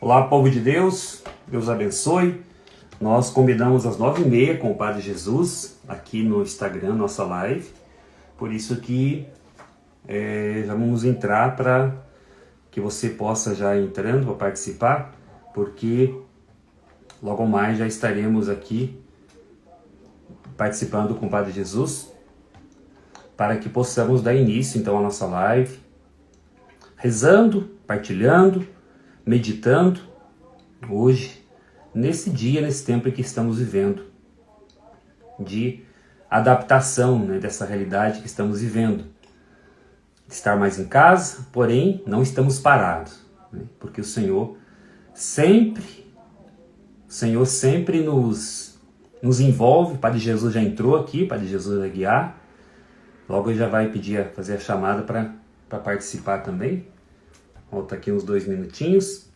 Olá, povo de Deus, Deus abençoe. Nós combinamos às 9h30 com o Padre Jesus, aqui no Instagram, nossa live. Por isso que já vamos entrar para que você possa já ir entrando para participar, porque logo mais já estaremos aqui participando com o Padre Jesus, para que possamos dar início então à nossa live, rezando, partilhando, meditando, hoje, nesse dia, nesse tempo em que estamos vivendo, de adaptação, né, dessa realidade que estamos vivendo. Estar mais em casa, porém, não estamos parados, né, porque o Senhor sempre nos envolve. Padre Jesus já entrou aqui, Padre Jesus vai guiar. Logo ele já vai pedir, fazer a chamada para participar também. Volta aqui uns 2 minutinhos.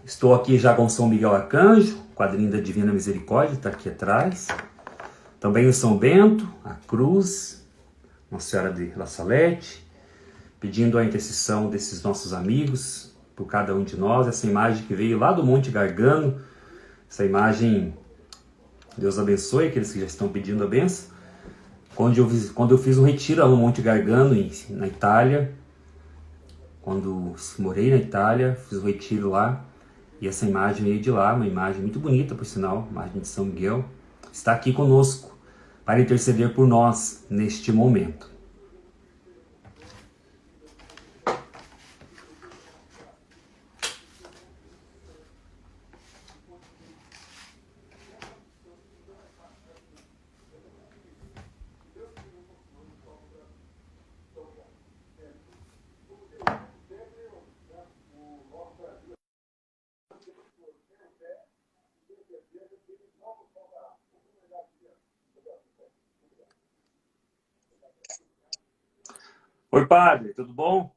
Estou aqui já com São Miguel Arcanjo, quadrinho da Divina Misericórdia, está aqui atrás. Também o São Bento, a cruz, Nossa Senhora de La Salete, pedindo a intercessão desses nossos amigos, por cada um de nós. Essa imagem que veio lá do Monte Gargano, essa imagem, Deus abençoe aqueles que já estão pedindo a benção. Quando eu fiz um retiro lá no Monte Gargano, na Itália, quando morei na Itália, fiz um retiro lá, e essa imagem veio de lá, uma imagem muito bonita, por sinal, imagem de São Miguel, está aqui conosco para interceder por nós neste momento. Oi, padre, tudo bom?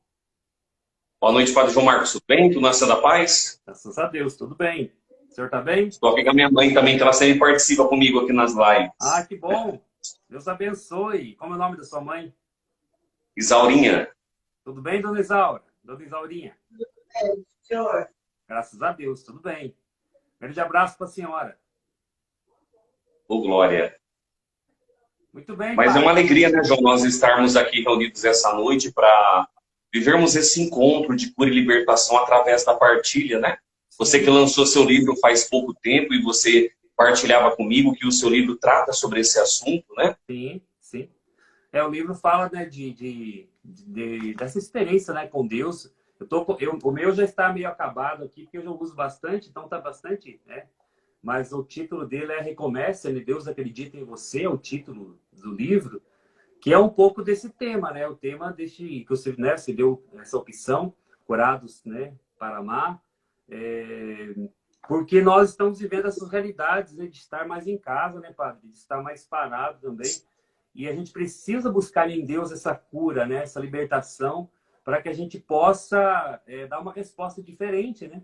Boa noite, Padre João Marcos. Tudo bem? Tudo na Santa Paz? Graças a Deus, tudo bem. O senhor está bem? Estou aqui com a minha mãe também, que ela sempre participa comigo aqui nas Ah, lives. que bom. Deus abençoe. Como é o nome da sua mãe? Isaurinha. Tudo bem, dona Isaura? Dona Isaurinha? Senhor. Graças a Deus, tudo bem. Grande abraço para a senhora. Ô, glória. Muito bem, Mas padre. é uma alegria, né, João, nós estarmos aqui reunidos essa noite para vivermos esse encontro de cura e libertação através da partilha, né? Você que lançou seu livro faz pouco tempo e você partilhava comigo que o seu livro trata sobre esse assunto, né? Sim, sim. O livro fala, né, dessa experiência, né, com Deus. O meu já está meio acabado aqui, porque eu já uso bastante, então está bastante, né? Mas o título dele é Recomece, né? Deus acredita em você, é o título do livro, que é um pouco desse tema, né? O tema que você, né, você deu essa opção, Curados, né, para amar, porque nós estamos vivendo essas realidades, né, de estar mais em casa, né, padre? De estar mais parado também. E a gente precisa buscar em Deus essa cura, né, essa libertação, para que a gente possa dar uma resposta diferente, né?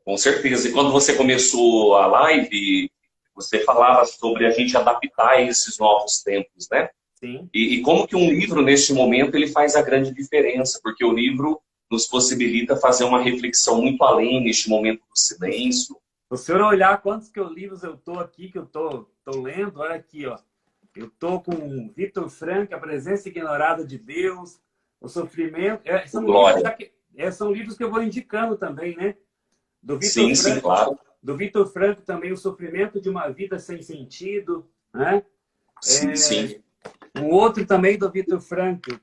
Com certeza. E quando você começou a live, você falava sobre a gente adaptar a esses novos tempos, né? Sim. E como que um livro, neste momento, ele faz a grande diferença, porque o livro nos possibilita fazer uma reflexão muito além neste momento do silêncio. Se o senhor olhar quantos livros eu estou aqui, que eu tô lendo, olha aqui, ó. Eu estou com Viktor Frankl, A Presença Ignorada de Deus, O Sofrimento. São livros que eu vou indicando também, né? Do Viktor Sim, Frankl, sim, claro. Do Viktor Frankl também, O Sofrimento de uma Vida Sem Sentido, né? Sim, sim. Um outro também do Viktor Frankl,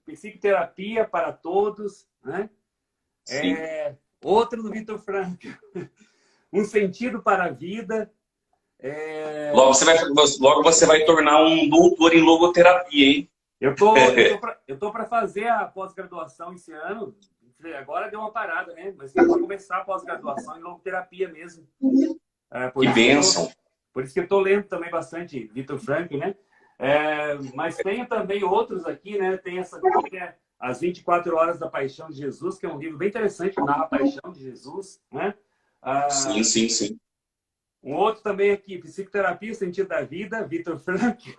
Psicoterapia para Todos, né? Outro do Viktor Frankl, Um Sentido para a Vida. Logo você vai tornar um doutor em logoterapia, hein? Eu tô para fazer a pós-graduação esse ano. Agora deu uma parada, né? Mas eu vou começar a pós-graduação em logoterapia mesmo. Que bênção. Por isso que eu estou lendo também bastante Viktor Frankl, né? Mas tenho também outros aqui, né? Tem essa aqui, né? As 24 Horas da Paixão de Jesus, que é um livro bem interessante, que narra a paixão de Jesus, né? Sim, sim, sim. Um outro também aqui, Psicoterapia, Sentido da Vida, Viktor Frankl.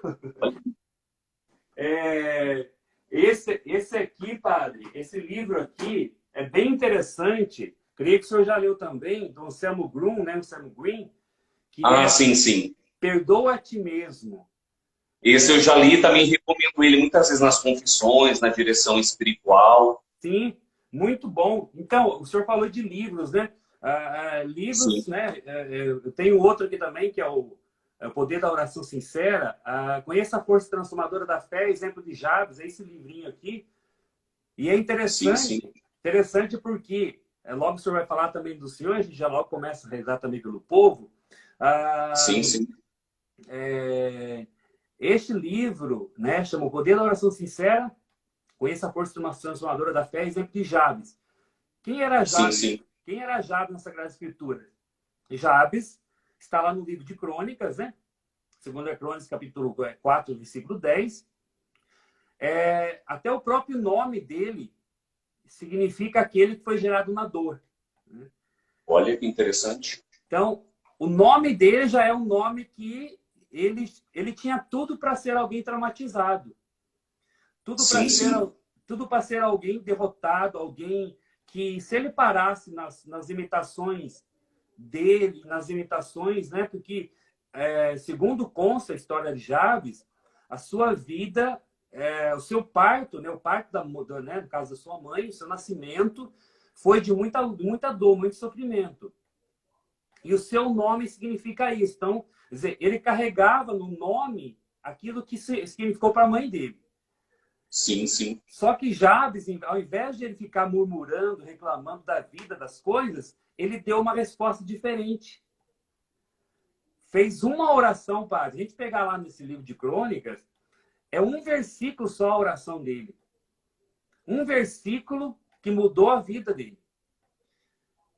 Esse aqui, padre, esse livro aqui, é bem interessante. Creio que o senhor já leu também, do Anselmo Green, né? Anselmo Green, que Ah, é sim, sim. Perdoa a ti mesmo. Esse eu já li, também recomendo ele muitas vezes nas confissões, na direção espiritual. Sim, muito bom. Então, o senhor falou de livros, né? Sim, Livros, né? Eu tenho outro aqui também, que é o Poder da Oração Sincera. Conheça a Força Transformadora da Fé, Exemplo de Jabes, é esse livrinho aqui. E é sim, sim. interessante porque, logo o senhor vai falar também do senhor, a gente já logo começa a rezar também pelo povo. Ah, Sim, sim. este livro, né, chama O Poder da Oração Sincera, Conheça a Força Transformadora da Fé, Exemplo de Jabes. Quem era Sim, Jabes? sim. Quem era Jabes na Sagrada Escritura? Jabes está lá no livro de Crônicas, né? Segunda Crônicas, capítulo 4, versículo 10. Até o próprio nome dele significa aquele que foi gerado na dor. Olha que interessante. Então, o nome dele já é um nome que ele tinha tudo para ser alguém traumatizado. Tudo para Sim, ser, sim. tudo para ser alguém derrotado, alguém que, se ele parasse nas imitações dele, nas imitações, né? Porque, segundo consta a história de Jabes, a sua vida, o seu parto, né? O parto né? No caso da sua mãe, o seu nascimento, foi de muita dor, muito sofrimento. E o seu nome significa isso. Então, quer dizer, ele carregava no nome aquilo que significou para a mãe dele. Sim, sim. Só que Jabes, ao invés de ele ficar murmurando, reclamando da vida, das coisas, ele deu uma resposta diferente. Fez uma oração, padre. A gente pegar lá nesse livro de Crônicas, é um versículo só a oração dele. Um versículo que mudou a vida dele.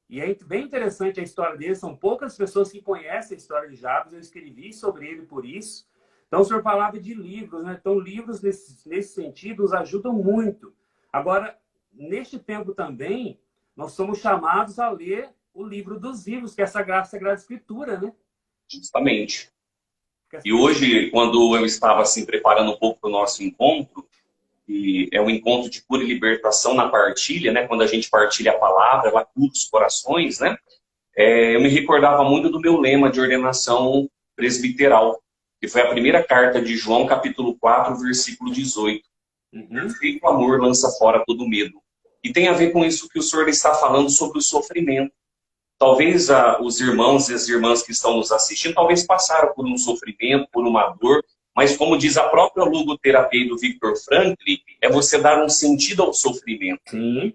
E é bem interessante a história dele. São poucas pessoas que conhecem a história de Jabes. Eu escrevi sobre ele por isso. Então, o senhor falava de livros, né? Então, livros nesse sentido nos ajudam muito. Agora, neste tempo também, nós somos chamados a ler o livro dos livros, que é a Sagrada Escritura, né? Justamente. Que as E pessoas... hoje, quando eu estava assim preparando um pouco para o nosso encontro, e é um encontro de cura e libertação na partilha, né? Quando a gente partilha a palavra, ela cura os corações, né? Eu me recordava muito do meu lema de ordenação presbiteral, que foi a primeira carta de João, capítulo 4, versículo 18. Perfeito amor lança fora todo medo. E tem a ver com isso que o senhor está falando sobre o sofrimento. Talvez os irmãos e as irmãs que estão nos assistindo, talvez passaram por um sofrimento, por uma dor, mas como diz a própria logoterapia do Viktor Frankl, é você dar um sentido ao sofrimento. Sim.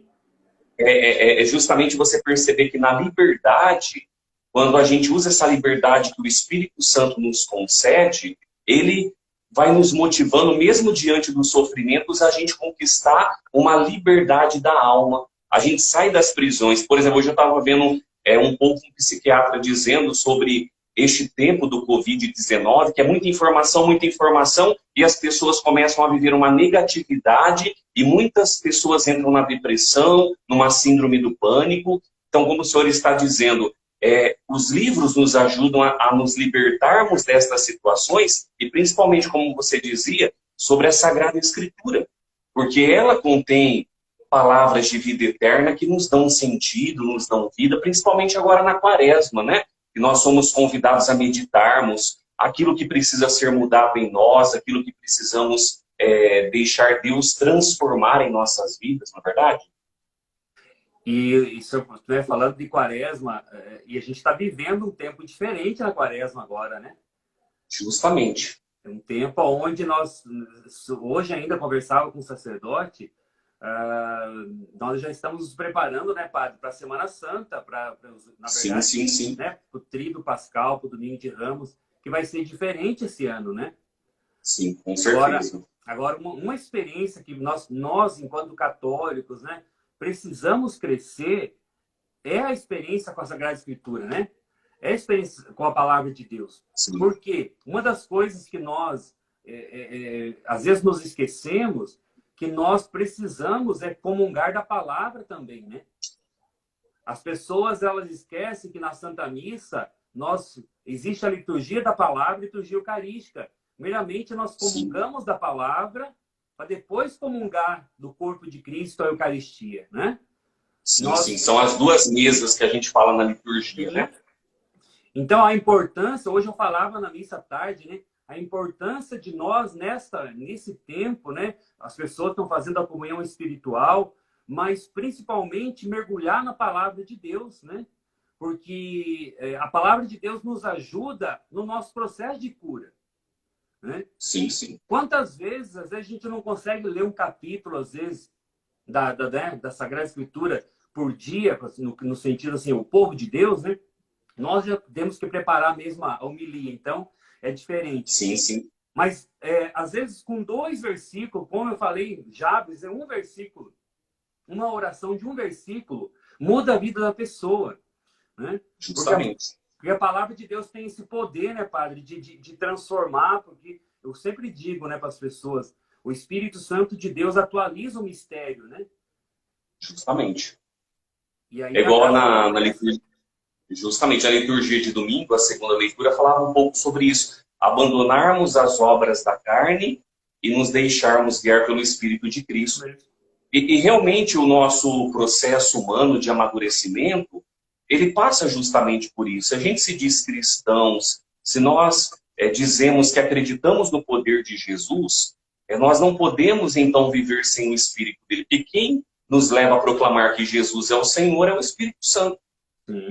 É justamente você perceber que na liberdade, quando a gente usa essa liberdade que o Espírito Santo nos concede, ele vai nos motivando, mesmo diante dos sofrimentos, a gente conquistar uma liberdade da alma. A gente sai das prisões. Por exemplo, hoje eu estava vendo um pouco um psiquiatra dizendo sobre este tempo do Covid-19, que é muita informação, e as pessoas começam a viver uma negatividade, e muitas pessoas entram na depressão, numa síndrome do pânico. Então, como o senhor está dizendo, os livros nos ajudam a nos libertarmos destas situações, e principalmente, como você dizia, sobre a Sagrada Escritura, porque ela contém palavras de vida eterna que nos dão sentido, nos dão vida, principalmente agora na Quaresma, né? E nós somos convidados a meditarmos aquilo que precisa ser mudado em nós, aquilo que precisamos deixar Deus transformar em nossas vidas, não é verdade? E isso, né, falando de Quaresma, e a gente está vivendo um tempo diferente na Quaresma agora, né? Justamente. É um tempo onde nós, hoje ainda conversava com o sacerdote, nós já estamos nos preparando, né, padre, para a Semana Santa, na Sim, verdade, sim, sim. né, para o Tríduo Pascal, para o Domingo de Ramos, que vai ser diferente esse ano, né? Sim, com Agora, certeza. uma experiência que nós, enquanto católicos, né, precisamos crescer é a experiência com a Sagrada Escritura, né? É a experiência com a Palavra de Deus. Sim. Porque uma das coisas que nós, às vezes, nos esquecemos, que nós precisamos comungar da Palavra também, né? As pessoas, elas esquecem que na Santa Missa existe a liturgia da Palavra e a liturgia eucarística. Primeiramente, nós comungamos da Palavra para depois comungar do corpo de Cristo, a Eucaristia, né? Sim, sim. São as duas mesas que a gente fala na liturgia, né? Então, a importância, hoje eu falava na missa à tarde, né? A importância de nós nesse tempo, né? As pessoas estão fazendo a comunhão espiritual, mas principalmente mergulhar na palavra de Deus, né? Porque a palavra de Deus nos ajuda no nosso processo de cura, né? Sim, sim. Quantas vezes, às vezes, a gente não consegue ler um capítulo, às vezes, da Sagrada Escritura por dia, no sentido assim, o povo de Deus, né? Nós já temos que preparar mesmo a homilia, então é diferente. Sim, sim. Mas, às vezes, com 2 versículos, como eu falei, Jabes, é um versículo, uma oração de um versículo, muda a vida da pessoa, né? Justamente. Porque a palavra de Deus tem esse poder, né, Padre, de transformar, porque eu sempre digo, né, para as pessoas, o Espírito Santo de Deus atualiza o mistério, né? Justamente. E aí, É igual na liturgia. Justamente a liturgia de domingo, a segunda leitura, falava um pouco sobre isso. Abandonarmos as obras da carne e nos deixarmos guiar pelo Espírito de Cristo. E realmente o nosso processo humano de amadurecimento, ele passa justamente por isso. A gente se diz cristãos, se nós dizemos que acreditamos no poder de Jesus, nós não podemos então viver sem o Espírito dele. E quem nos leva a proclamar que Jesus é o Senhor é o Espírito Santo.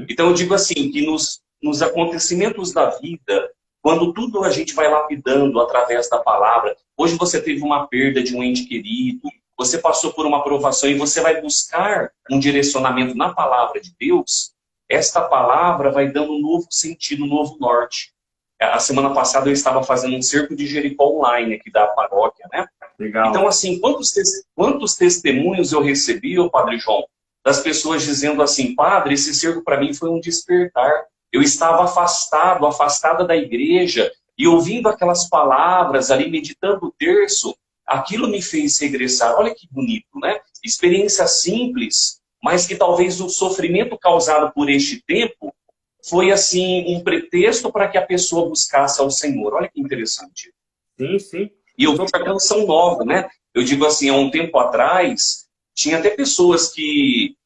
Então eu digo assim, que nos acontecimentos da vida, quando tudo a gente vai lapidando através da palavra, hoje você teve uma perda de um ente querido, você passou por uma provação e você vai buscar um direcionamento na palavra de Deus, esta palavra vai dando um novo sentido, um novo norte. A semana passada eu estava fazendo um cerco de Jericó online aqui da paróquia, né? Legal. Então assim, quantos testemunhos eu recebi, ô Padre João, das pessoas dizendo assim, Padre, esse cerco para mim foi um despertar. Eu estava afastada da igreja, e ouvindo aquelas palavras ali, meditando o terço, aquilo me fez regressar. Olha que bonito, né? Experiência simples, mas que talvez o sofrimento causado por este tempo foi assim um pretexto para que a pessoa buscasse ao Senhor. Olha que interessante. Sim, sim. E eu vi a canção nova, né? Eu digo assim, há um tempo atrás, tinha até pessoas que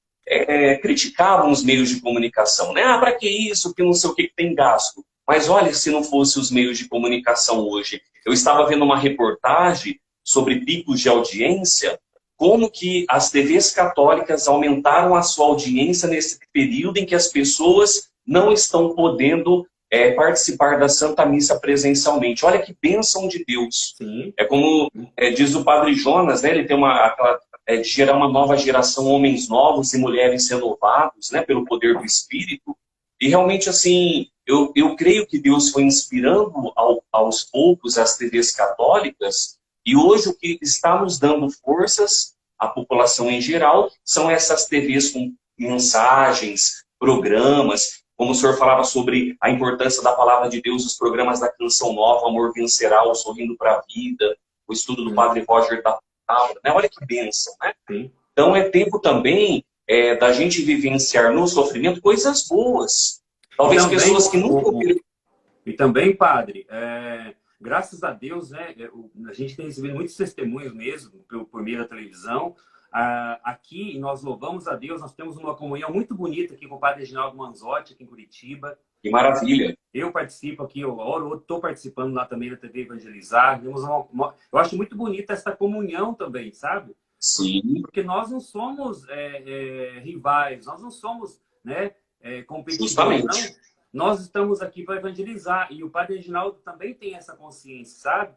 criticavam os meios de comunicação, né? Ah, para que isso, que não sei o que tem gasto. Mas olha, se não fosse os meios de comunicação hoje. Eu estava vendo uma reportagem sobre picos de audiência, como que as TVs católicas aumentaram a sua audiência nesse período em que as pessoas não estão podendo participar da Santa Missa presencialmente. Olha que bênção de Deus. Sim. É como diz o Padre Jonas, né? Ele tem de gerar uma nova geração, homens novos e mulheres renovados, né? Pelo poder do Espírito. E realmente, assim, eu creio que Deus foi inspirando aos poucos as TVs católicas, e hoje o que está nos dando forças, a população em geral, são essas TVs com mensagens, programas, como o senhor falava sobre a importância da palavra de Deus, os programas da Canção Nova, Amor Vencerá, o Sorrindo para a Vida, o estudo do Padre Roger da Palavra, né? Olha que bênção, né? Sim. Então é tempo também da gente vivenciar no sofrimento coisas boas. Talvez também, pessoas que nunca... E também, Padre, graças a Deus, né, a gente tem recebido muitos testemunhos mesmo por meio da televisão. Aqui, nós louvamos a Deus, nós temos uma comunhão muito bonita aqui com o Padre Reginaldo Manzotti, aqui em Curitiba. Que maravilha! Eu participo aqui, eu estou participando lá também na TV Evangelizar. Eu acho muito bonita essa comunhão também, sabe? Sim. Porque nós não somos rivais, nós não somos, né, competidores, justamente. não. Nós estamos aqui para evangelizar. E o Padre Reginaldo também tem essa consciência, sabe?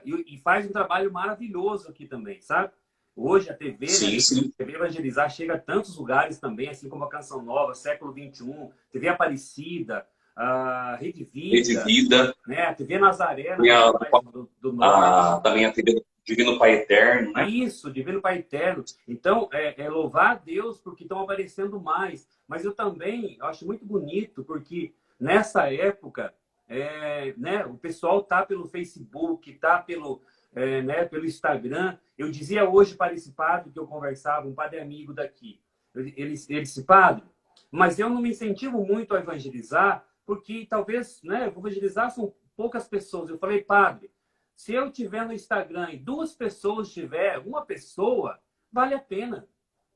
E faz um trabalho maravilhoso aqui também, sabe? Hoje a TV, sim, né, sim. TV Evangelizar chega a tantos lugares também, assim como a Canção Nova, Século XXI, TV Aparecida, Rede Vida, né, a TV Nazaré, do Norte. Também a TV Divino Pai Eterno, né? Isso, Divino Pai Eterno. Então, louvar a Deus porque estão aparecendo mais. Mas eu também acho muito bonito porque nessa época, né, o pessoal tá pelo Facebook, tá pelo Instagram. Eu dizia hoje para esse padre que eu conversava, um padre amigo daqui, ele disse, padre, mas eu não me incentivo muito a evangelizar, porque talvez, né, evangelizar são poucas pessoas. Eu falei, padre, se eu tiver no Instagram e 2 pessoas tiver, uma pessoa, vale a pena,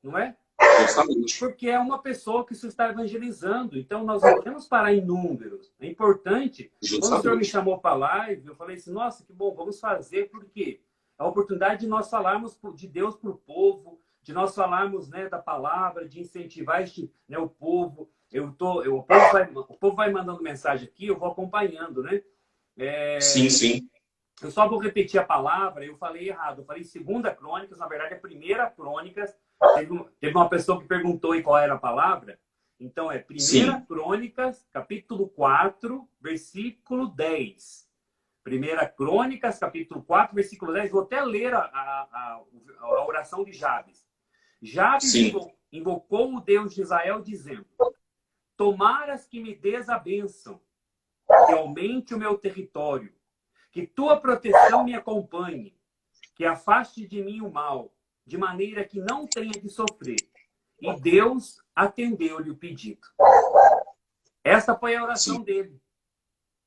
não é? Justamente. Porque é uma pessoa que você está evangelizando. Então, nós não podemos parar em números. É importante. Quando o senhor me Justamente. chamou para a live, eu falei assim, nossa, que bom, vamos fazer, porque é a oportunidade de nós falarmos de Deus para o povo, de nós falarmos, né, da palavra, de incentivar né, o povo. O povo vai mandando mensagem aqui, eu vou acompanhando, né? Sim, sim. Eu só vou repetir a palavra, eu falei errado. Eu falei segunda Crônicas, na verdade é primeira Crônicas. Teve uma pessoa que perguntou aí qual era a palavra. Então é primeira Sim. Crônicas, capítulo 4, versículo 10. Primeira Crônicas, capítulo 4, versículo 10. Vou até ler a oração de Jabes. Jabes Sim. invocou o Deus de Israel, dizendo: tomaras que me des a bênção, que aumente o meu território, que tua proteção me acompanhe, que afaste de mim o mal, de maneira que não tenha de sofrer. E Deus atendeu-lhe o pedido. Essa foi a oração Sim. dele,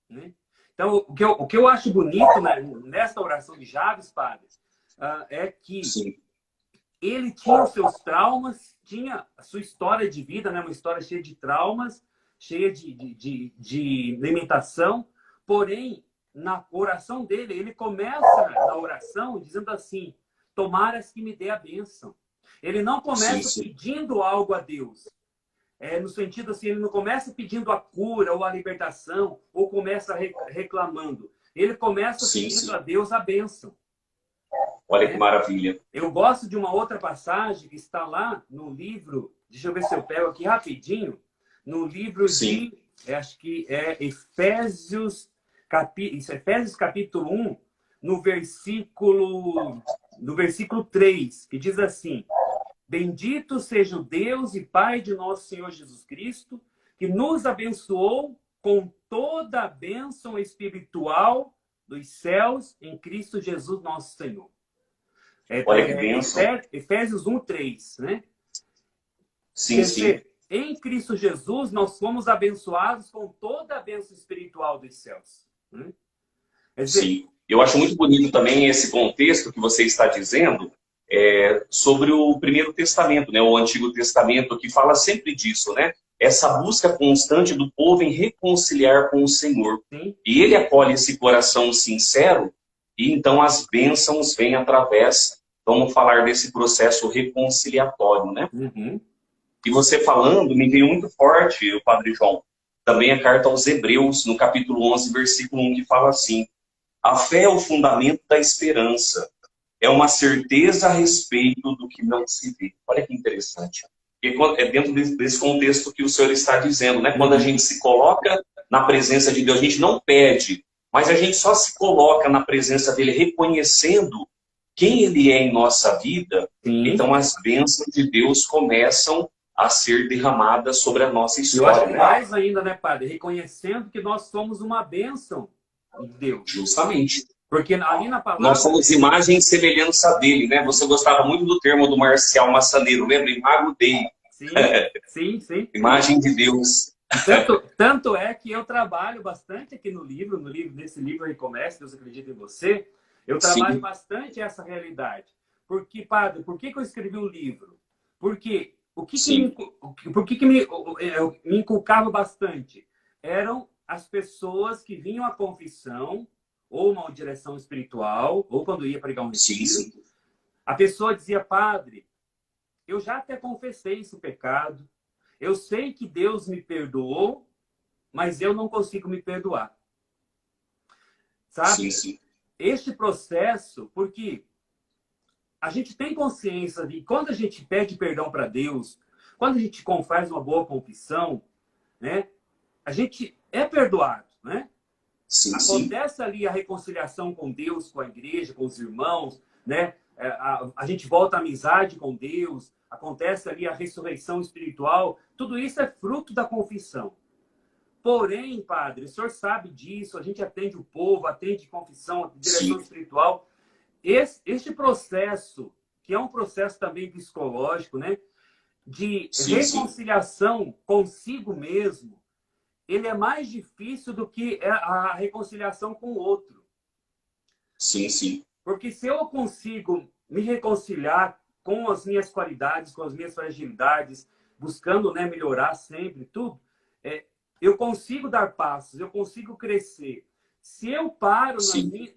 né? Então, o que eu acho bonito, né, nessa oração de Jabes, padre, é que Sim. ele tinha os seus traumas, tinha a sua história de vida, né, uma história cheia de traumas, cheia de limitação, porém, na oração dele, ele começa na oração dizendo assim: tomaras que me dê a bênção. Ele não Sim, começa sim. pedindo algo a Deus. No sentido assim, ele não começa pedindo a cura ou a libertação, ou começa reclamando. Ele começa Sim, pedindo sim. a Deus a bênção, Olha que né? maravilha. Eu gosto de uma outra passagem que está lá no livro, deixa eu ver se eu pego aqui rapidinho, no livro Sim. acho que é Efésios, Efésios capítulo 1, no versículo 3, que diz assim: bendito seja o Deus e Pai de nosso Senhor Jesus Cristo, que nos abençoou com toda a bênção espiritual dos céus em Cristo Jesus nosso Senhor. Olha que bênção. Efésios 1, 3, né? Sim, Quer sim. dizer, em Cristo Jesus nós fomos abençoados com toda a bênção espiritual dos céus, né? Quer dizer, Sim. Eu acho muito bonito também esse contexto que você está dizendo sobre o Primeiro Testamento, né? O Antigo Testamento, que fala sempre disso, né? Essa busca constante do povo em reconciliar com o Senhor. sim, E ele acolhe esse coração sincero e então as bênçãos vêm através, vamos falar desse processo reconciliatório, né? uhum, E você falando, me veio muito forte, o Padre João, também a carta aos Hebreus, no capítulo 11, versículo 1, que fala assim: a fé é o fundamento da esperança, é uma certeza a respeito do que não se vê. Olha que interessante. E é dentro desse contexto que o senhor está dizendo, né? Quando a uhum, gente se coloca na presença de Deus, a gente não pede, mas a gente só se coloca na presença dele, reconhecendo quem ele é em nossa vida. sim. Então as bênçãos de Deus começam a ser derramadas sobre a nossa E eu acho história, que né? mais ainda, né, padre? Reconhecendo que nós somos uma bênção de Deus. Justamente. Porque ali na Nós palavra somos dele, imagem e semelhança dele, né? Você gostava muito do termo do Marcial Massaneiro, lembra? Imago Dei, sim, sim, sim. imagem de Deus. E tanto é que eu trabalho bastante aqui nesse livro Recomece, Deus Acredita em Você, eu trabalho Sim, bastante essa realidade. Porque, padre, por que eu escrevi o livro? Porque sim, por que me inculcava bastante? Eram as pessoas que vinham à confissão, ou uma direção espiritual, ou quando ia pregar um sim, retiro, sim, a pessoa dizia: padre, eu já até confessei esse pecado, eu sei que Deus me perdoou, mas eu não consigo me perdoar. sim, Sabe? sim, Este processo, porque a gente tem consciência de quando a gente pede perdão para Deus, quando a gente faz uma boa confissão, né? A gente é perdoado, né? sim, sim, Acontece ali a reconciliação com Deus, com a igreja, com os irmãos, né? A gente volta à amizade com Deus, acontece ali a ressurreição espiritual. Tudo isso é fruto da confissão. Porém, padre, o senhor sabe disso, a gente atende o povo, atende confissão, direção sim, espiritual. Este processo, que é um processo também psicológico, né? De sim, sim, reconciliação consigo mesmo, ele é mais difícil do que a reconciliação com o outro. sim, sim, Porque se eu consigo me reconciliar com as minhas qualidades, com as minhas fragilidades, buscando, né, melhorar sempre, tudo, eu consigo dar passos, eu consigo crescer. Se eu paro,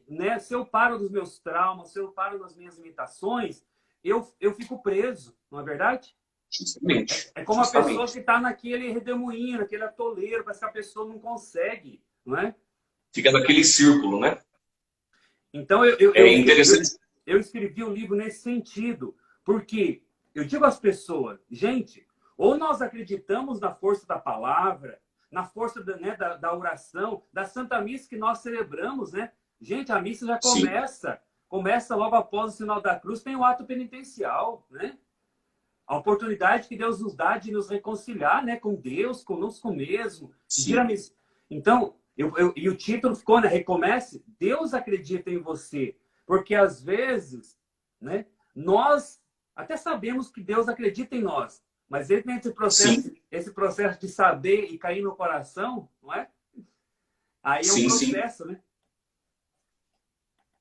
né, se eu paro dos meus traumas, se eu paro das minhas limitações, eu fico preso, não é verdade? Justamente. É como a pessoa que está naquele redemoinho, naquele atoleiro, parece que a pessoa não consegue, não é? Fica naquele círculo, né? Então, interessante. eu escrevi um livro nesse sentido, porque eu digo às pessoas, gente, ou nós acreditamos na força da palavra, na força da oração, da Santa Missa que nós celebramos, né? Gente, a missa já começa logo após o sinal da cruz, tem o ato penitencial, né? A oportunidade que Deus nos dá de nos reconciliar, né, com Deus, conosco mesmo. Então, e o título ficou, né, Recomece, Deus acredita em você. Porque às vezes, né, nós até sabemos que Deus acredita em nós, mas ele tem esse processo de saber e cair no coração, não é? Aí é um processo, né?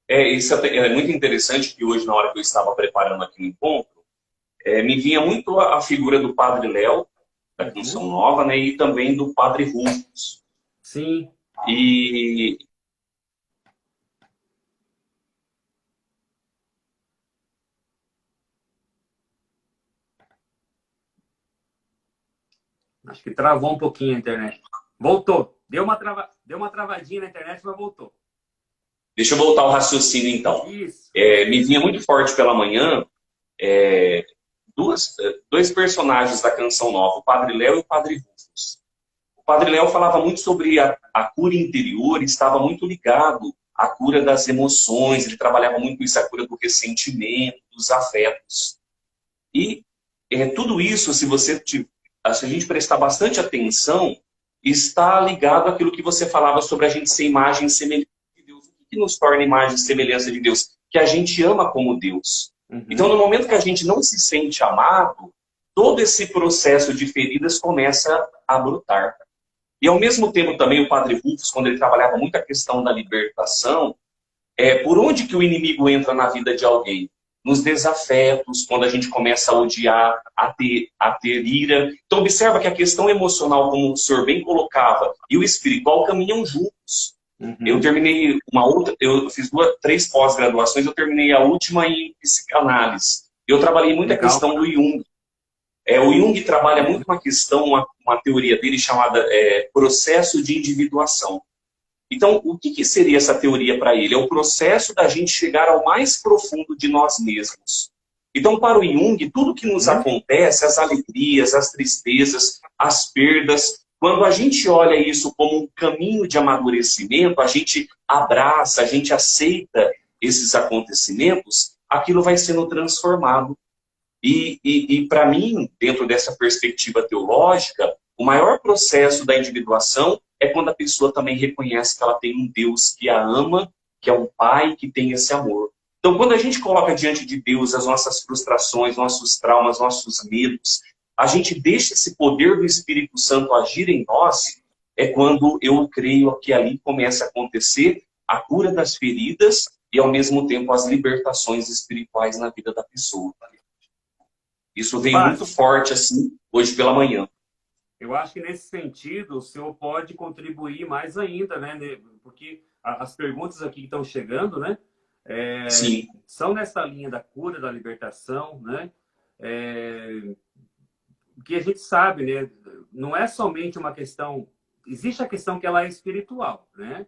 Isso é muito interessante que hoje, na hora que eu estava preparando aqui o encontro, me vinha muito a figura do Padre Léo, da Canção Nova, né, e também do Padre Rufus. Sim. E acho que travou um pouquinho a internet. Voltou. Deu uma travadinha na internet, mas voltou. Deixa eu voltar ao raciocínio, então. Isso. Me vinha muito forte pela manhã dois personagens da Canção Nova, o Padre Léo e o Padre Rufus. O Padre Léo falava muito sobre a cura interior, estava muito ligado à cura das emoções, ele trabalhava muito isso, a cura do ressentimento, dos afetos. E tudo isso, se a gente prestar bastante atenção, está ligado àquilo que você falava sobre a gente ser imagem e semelhança de Deus. O que nos torna imagem e semelhança de Deus? Que a gente ama como Deus. Então, no momento que a gente não se sente amado, todo esse processo de feridas começa a brotar. E, ao mesmo tempo, também o Padre Rufus, quando ele trabalhava muito a questão da libertação, por onde que o inimigo entra na vida de alguém? Nos desafetos, quando a gente começa a odiar, a ter ira. Então, observa que a questão emocional, como o senhor bem colocava, e o espiritual caminham juntos. Eu terminei eu fiz 3 pós-graduações, eu terminei a última em psicanálise. Eu trabalhei muito a questão do Jung. O Jung trabalha muito uma questão, uma teoria dele chamada processo de individuação. Então, o que seria essa teoria para ele? É o processo da gente chegar ao mais profundo de nós mesmos. Então, para o Jung, tudo que nos acontece, as alegrias, as tristezas, as perdas, quando a gente olha isso como um caminho de amadurecimento, a gente abraça, a gente aceita esses acontecimentos, aquilo vai sendo transformado. E para mim, dentro dessa perspectiva teológica, o maior processo da individuação é quando a pessoa também reconhece que ela tem um Deus que a ama, que é um Pai que tem esse amor. Então, quando a gente coloca diante de Deus as nossas frustrações, nossos traumas, nossos medos, a gente deixa esse poder do Espírito Santo agir em nós, é quando eu creio que ali começa a acontecer a cura das feridas e, ao mesmo tempo, as libertações espirituais na vida da pessoa. Isso vem muito forte, assim, hoje pela manhã. Eu acho que, nesse sentido, o senhor pode contribuir mais ainda, né? Porque as perguntas aqui que estão chegando, né? São nessa linha da cura, da libertação, né? Que a gente sabe, né? Não é somente uma questão... Existe a questão que ela é espiritual, né?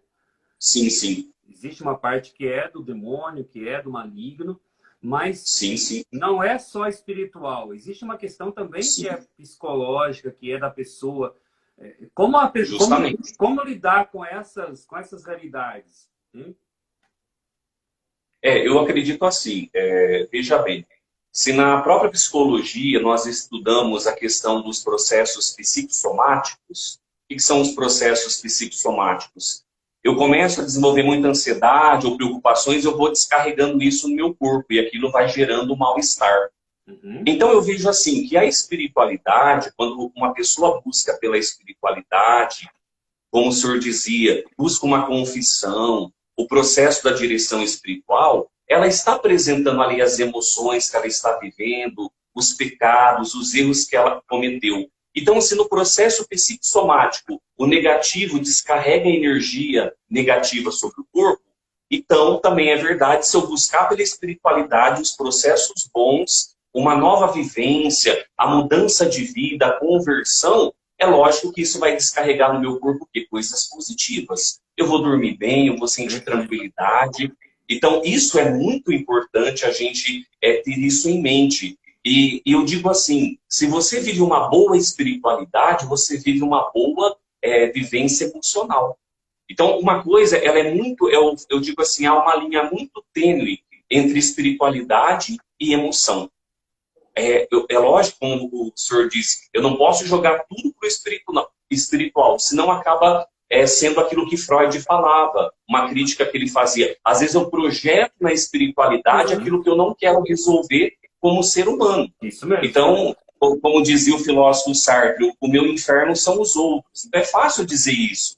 Sim, sim. Existe uma parte que é do demônio, que é do maligno, mas sim. Não é só espiritual. Existe uma questão também que é psicológica, que é da pessoa. Como lidar com essas realidades? Eu acredito assim. Veja bem, se na própria psicologia nós estudamos a questão dos processos psicossomáticos, o que são os processos psicossomáticos? Eu começo a desenvolver muita ansiedade ou preocupações, eu vou descarregando isso no meu corpo e aquilo vai gerando um mal-estar. Então eu vejo assim, que a espiritualidade, quando uma pessoa busca pela espiritualidade, como o senhor dizia, busca uma confissão, o processo da direção espiritual, ela está apresentando ali as emoções que ela está vivendo, os pecados, os erros que ela cometeu. Então, se no processo psicossomático o negativo descarrega energia negativa sobre o corpo, então também é verdade, se eu buscar pela espiritualidade os processos bons, uma nova vivência, a mudança de vida, a conversão, é lógico que isso vai descarregar no meu corpo que coisas positivas. Eu vou dormir bem, eu vou sentir tranquilidade. Então, isso é muito importante a gente ter isso em mente. E eu digo assim, se você vive uma boa espiritualidade, você vive uma boa vivência emocional. Então, uma coisa, ela é muito, eu digo assim, há uma linha muito tênue entre espiritualidade e emoção. É lógico, como o senhor disse, eu não posso jogar tudo para o espiritual, senão acaba sendo aquilo que Freud falava, uma crítica que ele fazia. Às vezes eu projeto na espiritualidade aquilo que eu não quero resolver como ser humano. Isso mesmo. Então, como dizia o filósofo Sartre, o meu inferno são os outros. Então é fácil dizer isso.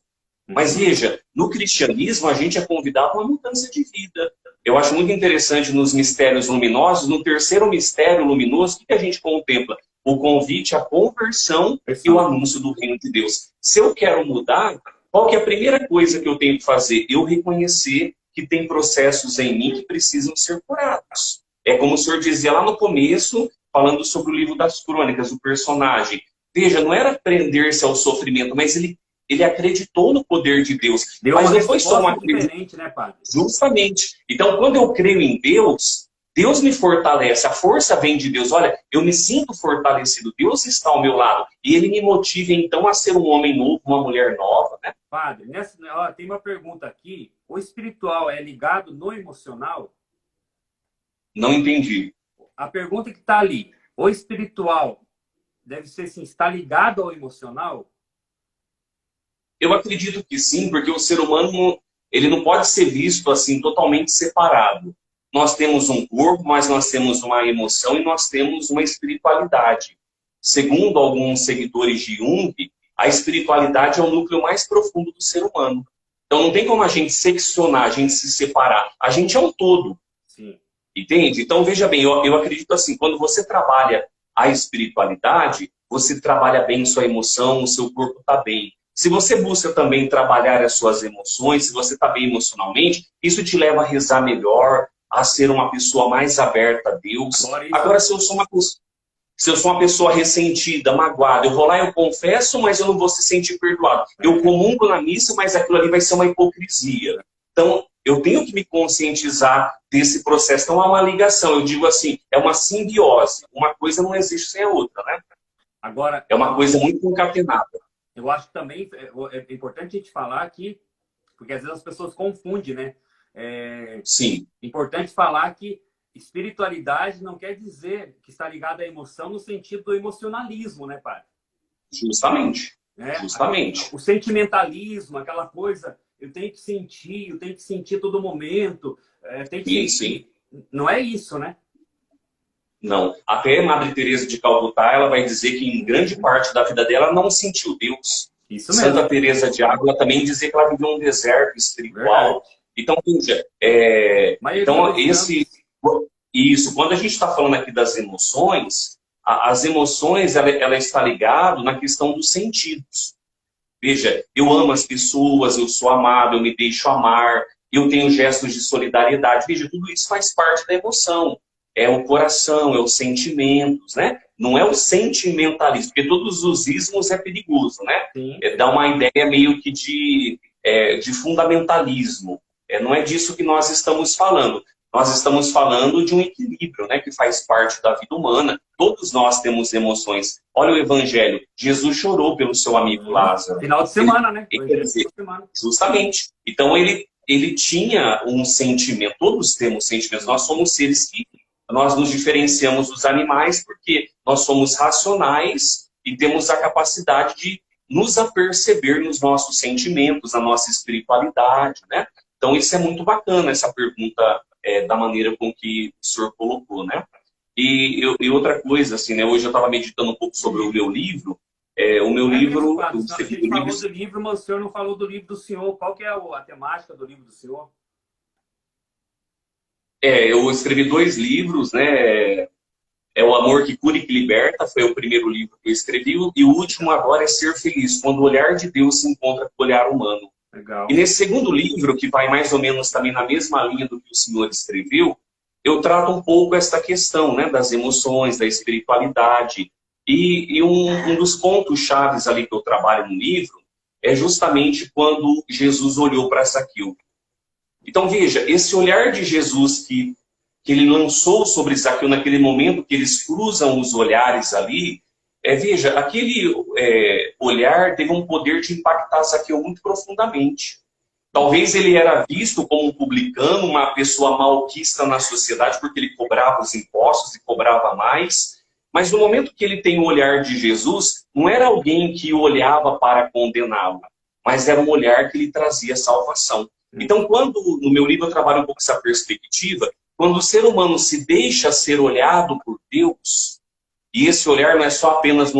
Mas veja, no cristianismo a gente é convidado a uma mudança de vida. Eu acho muito interessante nos mistérios luminosos, no terceiro mistério luminoso, o que a gente contempla? O convite à conversão e o anúncio do reino de Deus. Se eu quero mudar, qual que é a primeira coisa que eu tenho que fazer? Eu reconhecer que tem processos em mim que precisam ser curados. É como o senhor dizia lá no começo, falando sobre o livro das crônicas, o personagem. Veja, não era prender-se ao sofrimento, mas ele acreditou no poder de Deus. Mas não foi só uma diferente, né, padre? Justamente. Então, quando eu creio em Deus, Deus me fortalece, a força vem de Deus. Olha, eu me sinto fortalecido, Deus está ao meu lado. E ele me motiva, então, a ser um homem novo, uma mulher nova, né? Padre, tem uma pergunta aqui. O espiritual é ligado no emocional? Não entendi. A pergunta que está ali. O espiritual deve ser assim, está ligado ao emocional? Eu acredito que sim, porque o ser humano ele não pode ser visto assim totalmente separado. Nós temos um corpo, mas nós temos uma emoção e nós temos uma espiritualidade. Segundo alguns seguidores de Jung, a espiritualidade é o núcleo mais profundo do ser humano. Então não tem como a gente seccionar, a gente se separar. A gente é um todo. Sim. Entende? Então veja bem, eu acredito assim, quando você trabalha a espiritualidade, você trabalha bem sua emoção, o seu corpo está bem. Se você busca também trabalhar as suas emoções, se você está bem emocionalmente, isso te leva a rezar melhor, a ser uma pessoa mais aberta a Deus. Agora, se eu sou uma pessoa ressentida, magoada, eu vou lá, eu confesso, mas eu não vou se sentir perdoado. Eu comungo na missa, mas aquilo ali vai ser uma hipocrisia. Então, eu tenho que me conscientizar desse processo. Então, há uma ligação. Eu digo assim, é uma simbiose. Uma coisa não existe sem a outra, né? Agora, é uma coisa muito concatenada. Eu acho que também é importante a gente falar aqui, porque às vezes as pessoas confundem, né? Sim. Importante falar que espiritualidade não quer dizer que está ligada à emoção no sentido do emocionalismo, né, padre? Justamente. Justamente. O sentimentalismo, aquela coisa, eu tenho que sentir todo momento. Sim. Não é isso, né? Não. Até Madre Teresa de Calcutá, ela vai dizer que em grande parte da vida dela não sentiu Deus. Isso mesmo. Santa Teresa de Ávila também dizia que ela viveu um deserto espiritual. Verdade. Então, veja, quando a gente está falando aqui das emoções, as emoções, ela está ligada na questão dos sentidos. Veja, eu amo as pessoas, eu sou amado, eu me deixo amar, eu tenho gestos de solidariedade. Veja, tudo isso faz parte da emoção. É o coração, é os sentimentos, né? Não é o sentimentalismo, porque todos os ismos é perigoso, né? Dá uma ideia meio que de fundamentalismo. Não é disso que nós estamos falando. Nós estamos falando de um equilíbrio, né? Que faz parte da vida humana. Todos nós temos emoções. Olha o Evangelho. Jesus chorou pelo seu amigo Lázaro. Final de semana, né? Quer dizer, justamente. Então ele tinha um sentimento. Todos temos sentimentos. Nós somos seres que nós nos diferenciamos dos animais porque nós somos racionais e temos a capacidade de nos aperceber nos nossos sentimentos, na nossa espiritualidade, né? Então isso é muito bacana, essa pergunta da maneira com que o senhor colocou, né? E outra coisa, assim, né? Hoje eu estava meditando um pouco sobre o meu livro. O meu livro... A gente falou do livro, mas o senhor não falou do livro do senhor. Qual que é a temática do livro do senhor? Eu escrevi 2 livros, né? É O Amor que Cura e que Liberta, foi o primeiro livro que eu escrevi, e o último agora é Ser Feliz, quando o olhar de Deus se encontra com o olhar humano. Legal. E nesse segundo livro, que vai mais ou menos também na mesma linha do que o senhor escreveu, eu trato um pouco esta questão, né, das emoções, da espiritualidade. E um dos pontos chaves ali que eu trabalho no livro é justamente quando Jesus olhou para Zaqueu. Então, veja, esse olhar de Jesus que ele lançou sobre Zaqueu naquele momento que eles cruzam os olhares ali, veja, aquele olhar teve um poder de impactar Zaqueu muito profundamente. Talvez ele era visto como um publicano, uma pessoa malquista na sociedade, porque ele cobrava os impostos e cobrava mais. Mas no momento que ele tem o olhar de Jesus, não era alguém que olhava para condená-lo, mas era um olhar que lhe trazia salvação. Então, quando no meu livro eu trabalho um pouco essa perspectiva, quando o ser humano se deixa ser olhado por Deus, e esse olhar não é só apenas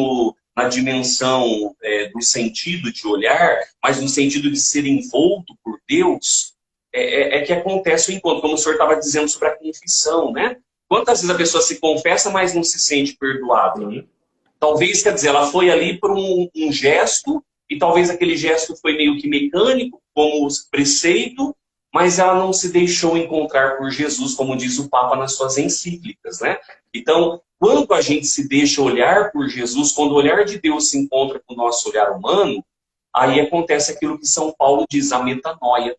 na dimensão do sentido de olhar, mas no sentido de ser envolto por Deus, que acontece o encontro, como o senhor estava dizendo sobre a confissão, né? Quantas vezes a pessoa se confessa, mas não se sente perdoada? Talvez, quer dizer, ela foi ali por um gesto, e talvez aquele gesto foi meio que mecânico, como preceito, mas ela não se deixou encontrar por Jesus, como diz o Papa nas suas encíclicas, né? Então, quando a gente se deixa olhar por Jesus, quando o olhar de Deus se encontra com o nosso olhar humano, aí acontece aquilo que São Paulo diz, a metanoia,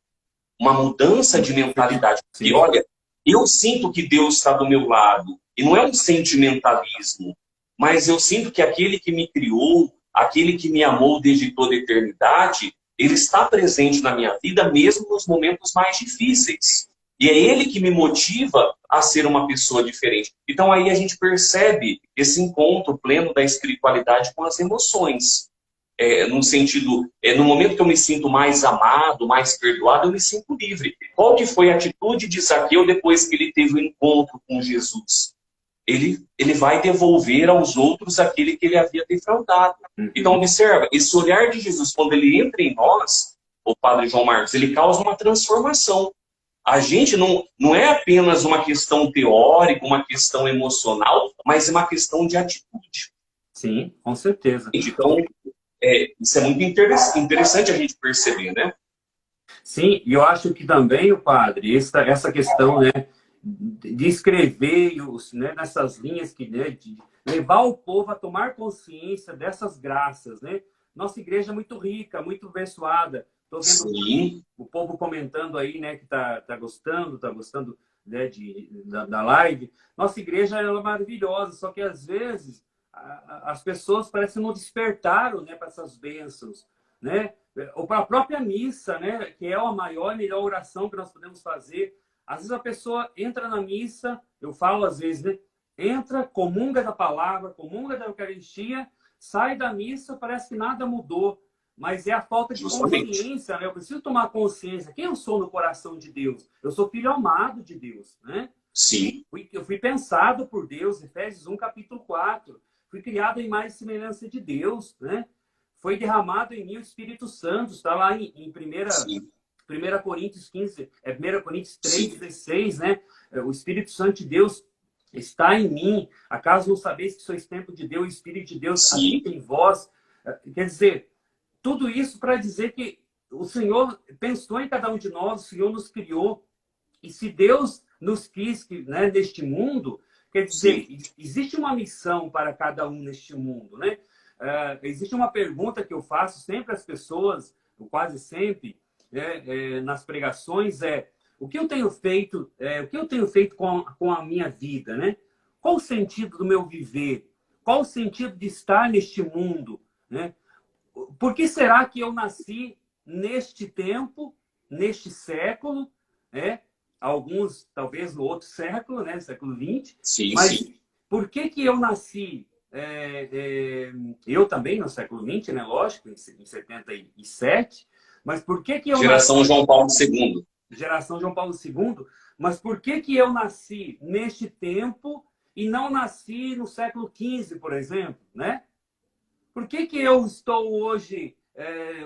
uma mudança de mentalidade. E olha, eu sinto que Deus está do meu lado, e não é um sentimentalismo, mas eu sinto que aquele que me criou, aquele que me amou desde toda a eternidade, ele está presente na minha vida mesmo nos momentos mais difíceis. E é ele que me motiva a ser uma pessoa diferente. Então aí a gente percebe esse encontro pleno da espiritualidade com as emoções. No sentido, no momento que eu me sinto mais amado, mais perdoado, eu me sinto livre. Qual que foi a atitude de Zaqueu depois que ele teve o encontro com Jesus? Ele vai devolver aos outros aquele que ele havia defraudado. Então, observa, esse olhar de Jesus, quando ele entra em nós, o Padre João Marcos, ele causa uma transformação. A gente não é apenas uma questão teórica, uma questão emocional, mas é uma questão de atitude. Sim, com certeza. Então, isso é muito interessante a gente perceber, né? Sim, e eu acho que também, o padre, essa questão, né, de escrever né, nessas linhas né, de levar o povo a tomar consciência dessas graças, né? Nossa igreja é muito rica, muito abençoada. Estou vendo o povo comentando aí, né, que tá gostando, né, da live. Nossa igreja é maravilhosa, só que às vezes as pessoas parecem não despertaram, né, para essas bênçãos, né? Ou para a própria missa, né, que é a maior e melhor oração que nós podemos fazer. Às vezes a pessoa entra na missa, eu falo às vezes, né? Entra, comunga da palavra, comunga da Eucaristia, sai da missa, parece que nada mudou. Mas é a falta de consciência, né? Eu preciso tomar consciência. Quem eu sou no coração de Deus? Eu sou filho amado de Deus, né? Sim. Eu fui pensado por Deus, Efésios 1, capítulo 4. Fui criado em mais semelhança de Deus, né? Foi derramado em mim o Espírito Santo, está lá em 1 Coríntios 15, 1 Coríntios 3, 16, né? O Espírito Santo de Deus está em mim. Acaso não sabeis que sois templo de Deus, o Espírito de Deus habita em vós? Quer dizer, tudo isso para dizer que o Senhor pensou em cada um de nós, o Senhor nos criou. E se Deus nos quis, né, neste mundo, quer dizer, existe uma missão para cada um neste mundo, né? Existe uma pergunta que eu faço sempre às pessoas, quase sempre, nas pregações, o que eu tenho feito, com a minha vida, né? Qual o sentido do meu viver? Qual o sentido de estar neste mundo, né? Por que será que eu nasci neste tempo, neste século, né? Alguns talvez no outro século, né? Século XX. Mas por que eu nasci? Eu também no século XX, né? Lógico, em 77. Mas por que eu Geração nasci... João Paulo II. Geração João Paulo II. Mas por que eu nasci neste tempo e não nasci no século XV, por exemplo, né? Por que eu estou hoje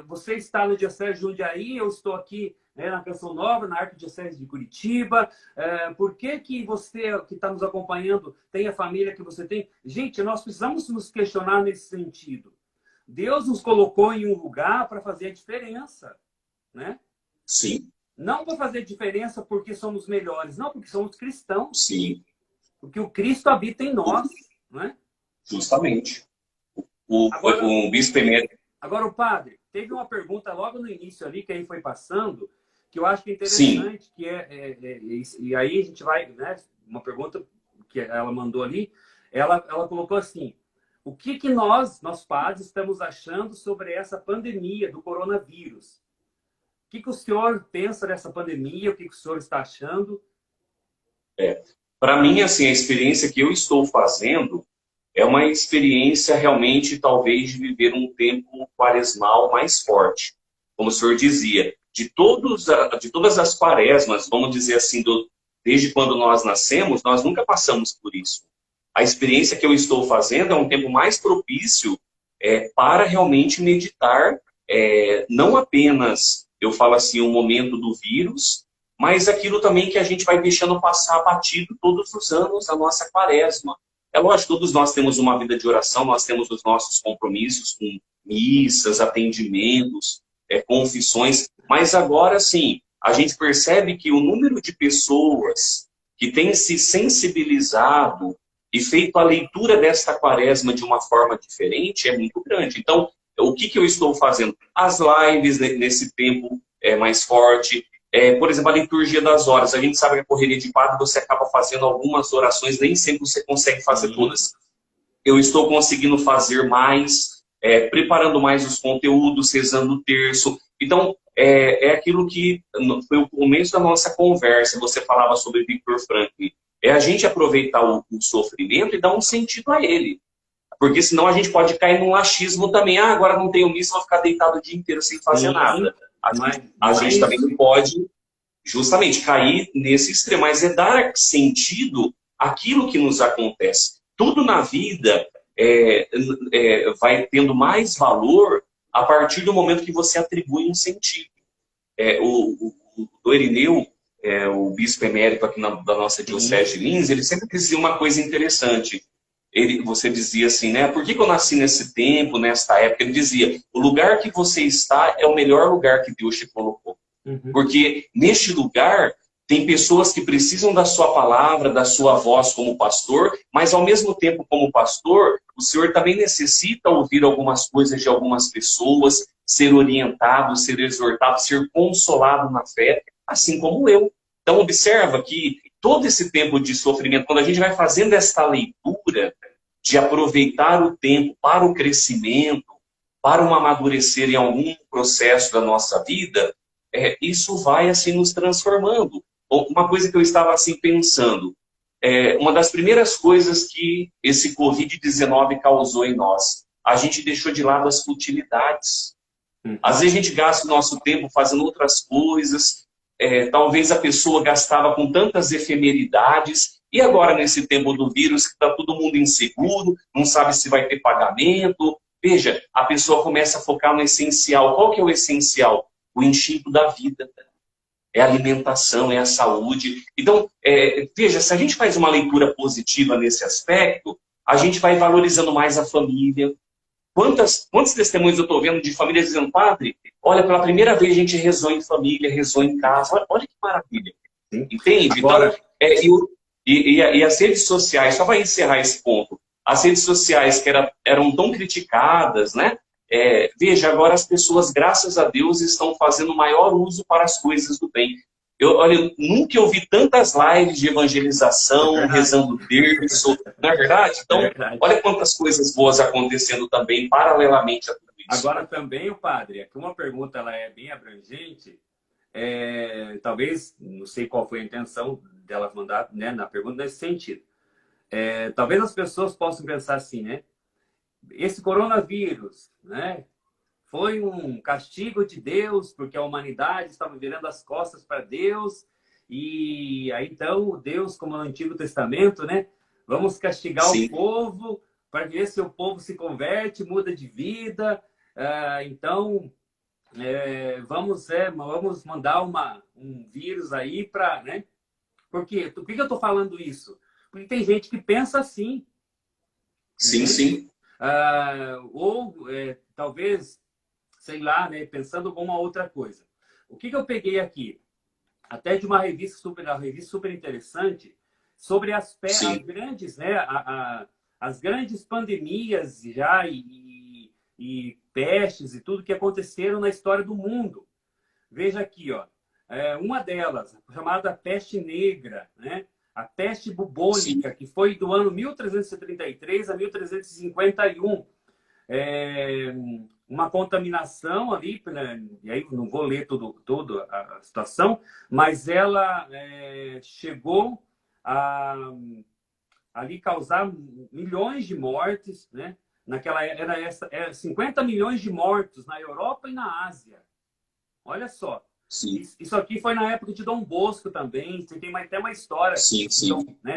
você está no Diocese de Jundiaí, eu estou aqui, né, na Canção Nova, na Arquidiocese de Curitiba. Por que que você, que está nos acompanhando, tem a família que você tem? Gente, nós precisamos nos questionar nesse sentido. Deus nos colocou em um lugar para fazer a diferença, né? Sim, Não para fazer diferença porque somos melhores, não, porque somos cristãos. sim, Porque o Cristo habita em nós, né? justamente. O, Agora, o bispo emérito, agora, o padre, teve uma pergunta logo no início ali, que aí foi passando, que eu acho que é sim, interessante, que e aí a gente vai, né? Uma pergunta que ela mandou ali, ela colocou assim: o que que nós padres, estamos achando sobre essa pandemia do coronavírus? O que que o senhor pensa dessa pandemia? O que que o senhor está achando? para mim, assim, a experiência que eu estou fazendo é uma experiência realmente, talvez, de viver um tempo quaresmal mais forte. Como o senhor dizia, de todas as quaresmas, vamos dizer assim, desde quando nós nascemos, nós nunca passamos por isso. A experiência que eu estou fazendo é um tempo mais propício para realmente meditar, não apenas, eu falo assim, o momento do vírus, mas aquilo também que a gente vai deixando passar batido todos os anos a nossa quaresma. É lógico, todos nós temos uma vida de oração, nós temos os nossos compromissos com missas, atendimentos, confissões, mas agora sim, a gente percebe que o número de pessoas que têm se sensibilizado e feito a leitura desta quaresma de uma forma diferente é muito grande. Então, o que eu estou fazendo? As lives nesse tempo mais forte, por exemplo, a liturgia das horas. A gente sabe que a correria de padre você acaba fazendo algumas orações, nem sempre você consegue fazer todas. Eu estou conseguindo fazer mais, preparando mais os conteúdos, rezando o terço. Então, é aquilo que foi o começo da nossa conversa. Você falava sobre Viktor Frankl. É a gente aproveitar o sofrimento e dar um sentido a ele. Porque senão a gente pode cair num laxismo também. Ah, agora não tenho missa, vou ficar deitado o dia inteiro sem fazer nada. A gente também não pode justamente cair nesse extremo, mas é dar sentido àquilo que nos acontece. Tudo na vida vai tendo mais valor a partir do momento que você atribui um sentido. O Irineu, o bispo emérito aqui da nossa diocese de Linz, ele sempre dizia uma coisa interessante. Você dizia assim, né? Por que eu nasci nesse tempo, nesta época? Ele dizia, o lugar que você está é o melhor lugar que Deus te colocou. Porque neste lugar tem pessoas que precisam da sua palavra, da sua voz como pastor, mas ao mesmo tempo como pastor, o senhor também necessita ouvir algumas coisas de algumas pessoas, ser orientado, ser exortado, ser consolado na fé, assim como eu. Então observa que todo esse tempo de sofrimento, quando a gente vai fazendo esta leitura de aproveitar o tempo para o crescimento, para um amadurecer em algum processo da nossa vida, isso vai assim nos transformando. Uma coisa que eu estava assim pensando, uma das primeiras coisas que esse Covid-19 causou em nós, a gente deixou de lado as futilidades. Às vezes a gente gasta o nosso tempo fazendo outras coisas, talvez a pessoa gastava com tantas efemeridades, e agora nesse tempo do vírus, que está todo mundo inseguro, não sabe se vai ter pagamento. Veja, a pessoa começa a focar no essencial. Qual que é o essencial? O instinto da vida. É a alimentação, é a saúde. Então, veja, se a gente faz uma leitura positiva nesse aspecto, a gente vai valorizando mais a família. Quantos testemunhos eu estou vendo de famílias dizendo, padre, olha, pela primeira vez a gente rezou em família, rezou em casa. Olha que maravilha. Entende? Agora... Então, e as redes sociais, só para encerrar esse ponto, as redes sociais que eram tão criticadas, né? Veja, agora as pessoas, graças a Deus, estão fazendo maior uso para as coisas do bem. Olha, nunca ouvi tantas lives de evangelização, rezando o terço, não é verdade? Então, olha quantas coisas boas acontecendo também, paralelamente a tudo isso. Agora também, o padre, aqui uma pergunta, ela é bem abrangente, talvez, não sei qual foi a intenção dela mandar, né, na pergunta nesse sentido. Talvez as pessoas possam pensar assim, né? Esse coronavírus, né, foi um castigo de Deus, porque a humanidade estava virando as costas para Deus, e aí então Deus, como no Antigo Testamento, né, vamos castigar Sim. o povo para ver se o povo se converte, muda de vida. Então, vamos mandar um vírus aí para... Né? Por quê? Por que eu estou falando isso? Porque tem gente que pensa assim. Sim, sim. Talvez, sei lá, né, pensando alguma outra coisa. O que eu peguei aqui? Até de uma revista super interessante, sobre as grandes, né, as grandes pandemias já e pestes e tudo que aconteceram na história do mundo. Veja aqui, ó, uma delas, chamada peste negra, né? A peste bubônica, que foi do ano 1333 a 1351. Uma contaminação ali, né? E aí não vou ler toda a situação, mas ela chegou a ali causar milhões de mortes, né? Naquela era 50 milhões de mortos na Europa e na Ásia. Olha só. Sim. Isso aqui foi na época de Dom Bosco também. Tem até uma história. Sim, sim.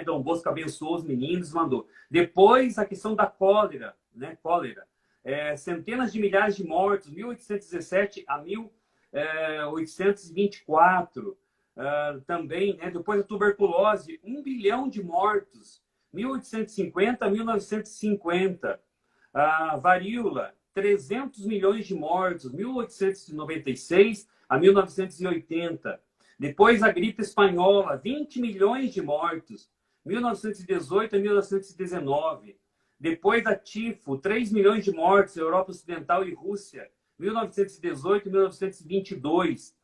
Dom Bosco abençoou os meninos, mandou. Depois, a questão da cólera, né? Cólera. Centenas de milhares de mortos, 1817 a 1824. Também, né? Depois a tuberculose, 1 bilhão de mortos, 1850 a 1950. A varíola, 300 milhões de mortos, 1896 a 1980. Depois a gripe espanhola, 20 milhões de mortos, 1918 a 1919. Depois a tifo, 3 milhões de mortos, Europa Ocidental e Rússia, 1918 a 1922.